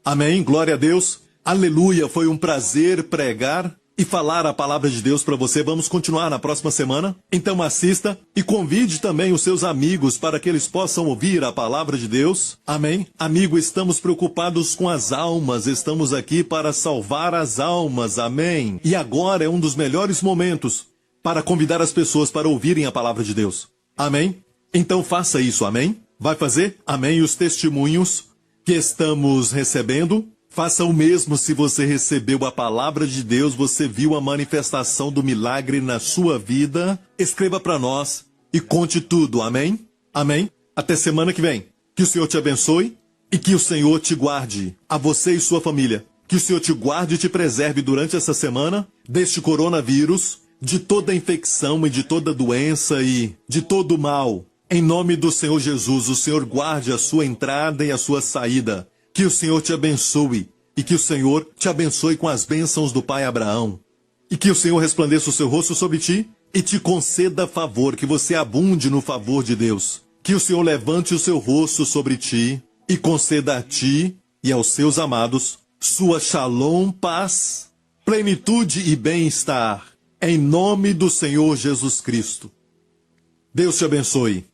Amém? Glória a Deus. Aleluia. Foi um prazer pregar e falar a palavra de Deus para você. Vamos continuar na próxima semana. Então assista e convide também os seus amigos para que eles possam ouvir a palavra de Deus. Amém? Amigo, estamos preocupados com as almas. Estamos aqui para salvar as almas. Amém? E agora é um dos melhores momentos para convidar as pessoas para ouvirem a palavra de Deus. Amém? Então faça isso. Amém? Vai fazer? Amém? E os testemunhos que estamos recebendo, faça o mesmo. Se você recebeu a palavra de Deus, você viu a manifestação do milagre na sua vida, escreva para nós e conte tudo. Amém? Amém? Até semana que vem. Que o Senhor te abençoe e que o Senhor te guarde, a você e sua família. Que o Senhor te guarde e te preserve durante essa semana deste coronavírus, de toda infecção e de toda doença e de todo mal. Em nome do Senhor Jesus, o Senhor guarde a sua entrada e a sua saída. Que o Senhor te abençoe e que o Senhor te abençoe com as bênçãos do Pai Abraão. E que o Senhor resplandeça o seu rosto sobre ti e te conceda favor, que você abunde no favor de Deus. Que o Senhor levante o seu rosto sobre ti e conceda a ti e aos seus amados sua shalom, paz, plenitude e bem-estar. Em nome do Senhor Jesus Cristo. Deus te abençoe.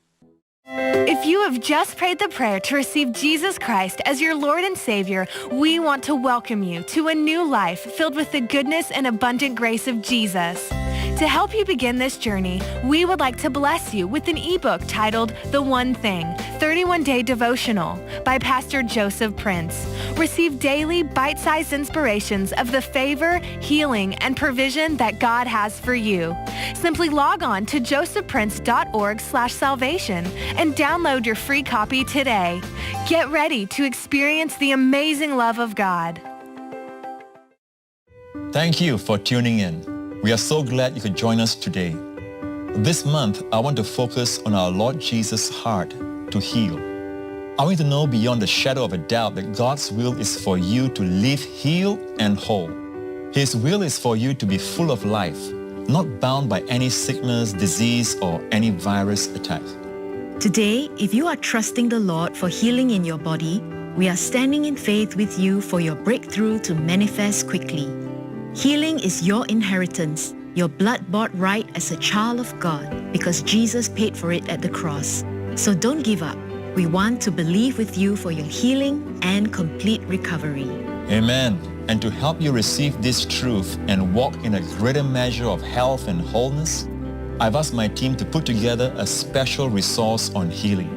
If you have just prayed the prayer to receive Jesus Christ as your Lord and Savior, we want to welcome you to a new life filled with the goodness and abundant grace of Jesus. To help you begin this journey, we would like to bless you with an ebook titled The One Thing, 31-Day Devotional by Pastor Joseph Prince. Receive daily bite-sized inspirations of the favor, healing, and provision that God has for you. Simply log on to josephprince.org/salvation and download your free copy today. Get ready to experience the amazing love of God.
Thank you for tuning in. We are so glad you could join us today. This month, I want to focus on our Lord Jesus' heart to heal. I want you to know beyond the shadow of a doubt that God's will is for you to live healed and whole. His will is for you to be full of life, not bound by any sickness, disease, or any virus attack.
Today, if you are trusting the Lord for healing in your body, we are standing in faith with you for your breakthrough to manifest quickly. Healing is your inheritance, your blood-bought right as a child of God, because Jesus paid for it at the cross. So don't give up. We want to believe with you for your healing and complete recovery.
Amen. And to help you receive this truth and walk in a greater measure of health and wholeness, I've asked my team to put together a special resource on healing.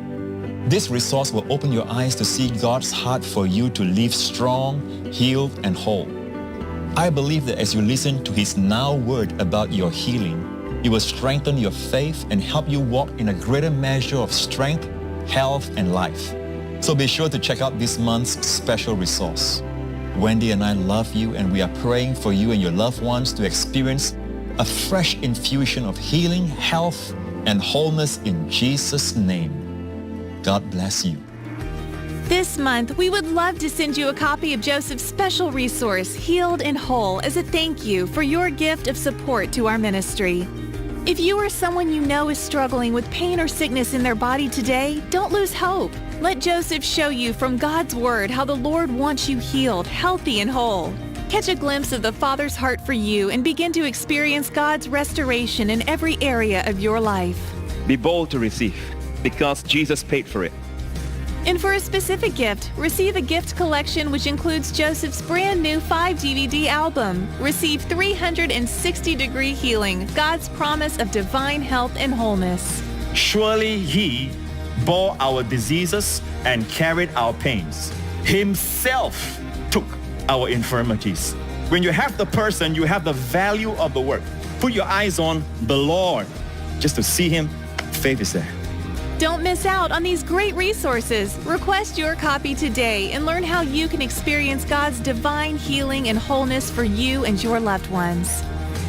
This resource will open your eyes to see God's heart for you to live strong, healed, and whole. I believe that as you listen to His now word about your healing, it will strengthen your faith and help you walk in a greater measure of strength, health, and life. So be sure to check out this month's special resource. Wendy and I love you, and we are praying for you and your loved ones to experience a fresh infusion of healing, health, and wholeness in Jesus' name. God bless you.
This month, we would love to send you a copy of Joseph's special resource, Healed and Whole, as a thank you for your gift of support to our ministry. If you or someone you know is struggling with pain or sickness in their body today, don't lose hope. Let Joseph show you from God's Word how the Lord wants you healed, healthy, and whole. Catch a glimpse of the Father's heart for you and begin to experience God's restoration in every area of your life.
Be bold to receive, because Jesus paid for it.
And for a specific gift, receive a gift collection which includes Joseph's brand new 5-DVD album. Receive 360-degree healing, God's promise of divine health and wholeness.
Surely He bore our diseases and carried our pains. Himself took our infirmities. When you have the person, you have the value of the work. Put your eyes on the Lord. Just to see Him, faith is there.
Don't miss out on these great resources. Request your copy today and learn how you can experience God's divine healing and wholeness for you and your loved ones.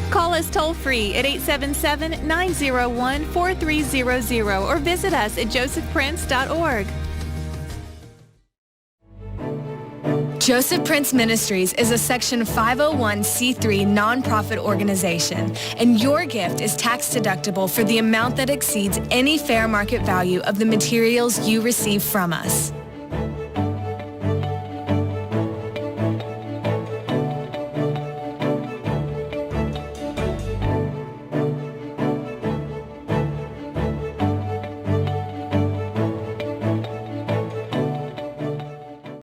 Call us toll-free at 877-901-4300 or visit us at josephprince.org. Joseph Prince Ministries is a Section 501c3 nonprofit organization, and your gift is tax deductible for the amount that exceeds any fair market value of the materials you receive from us.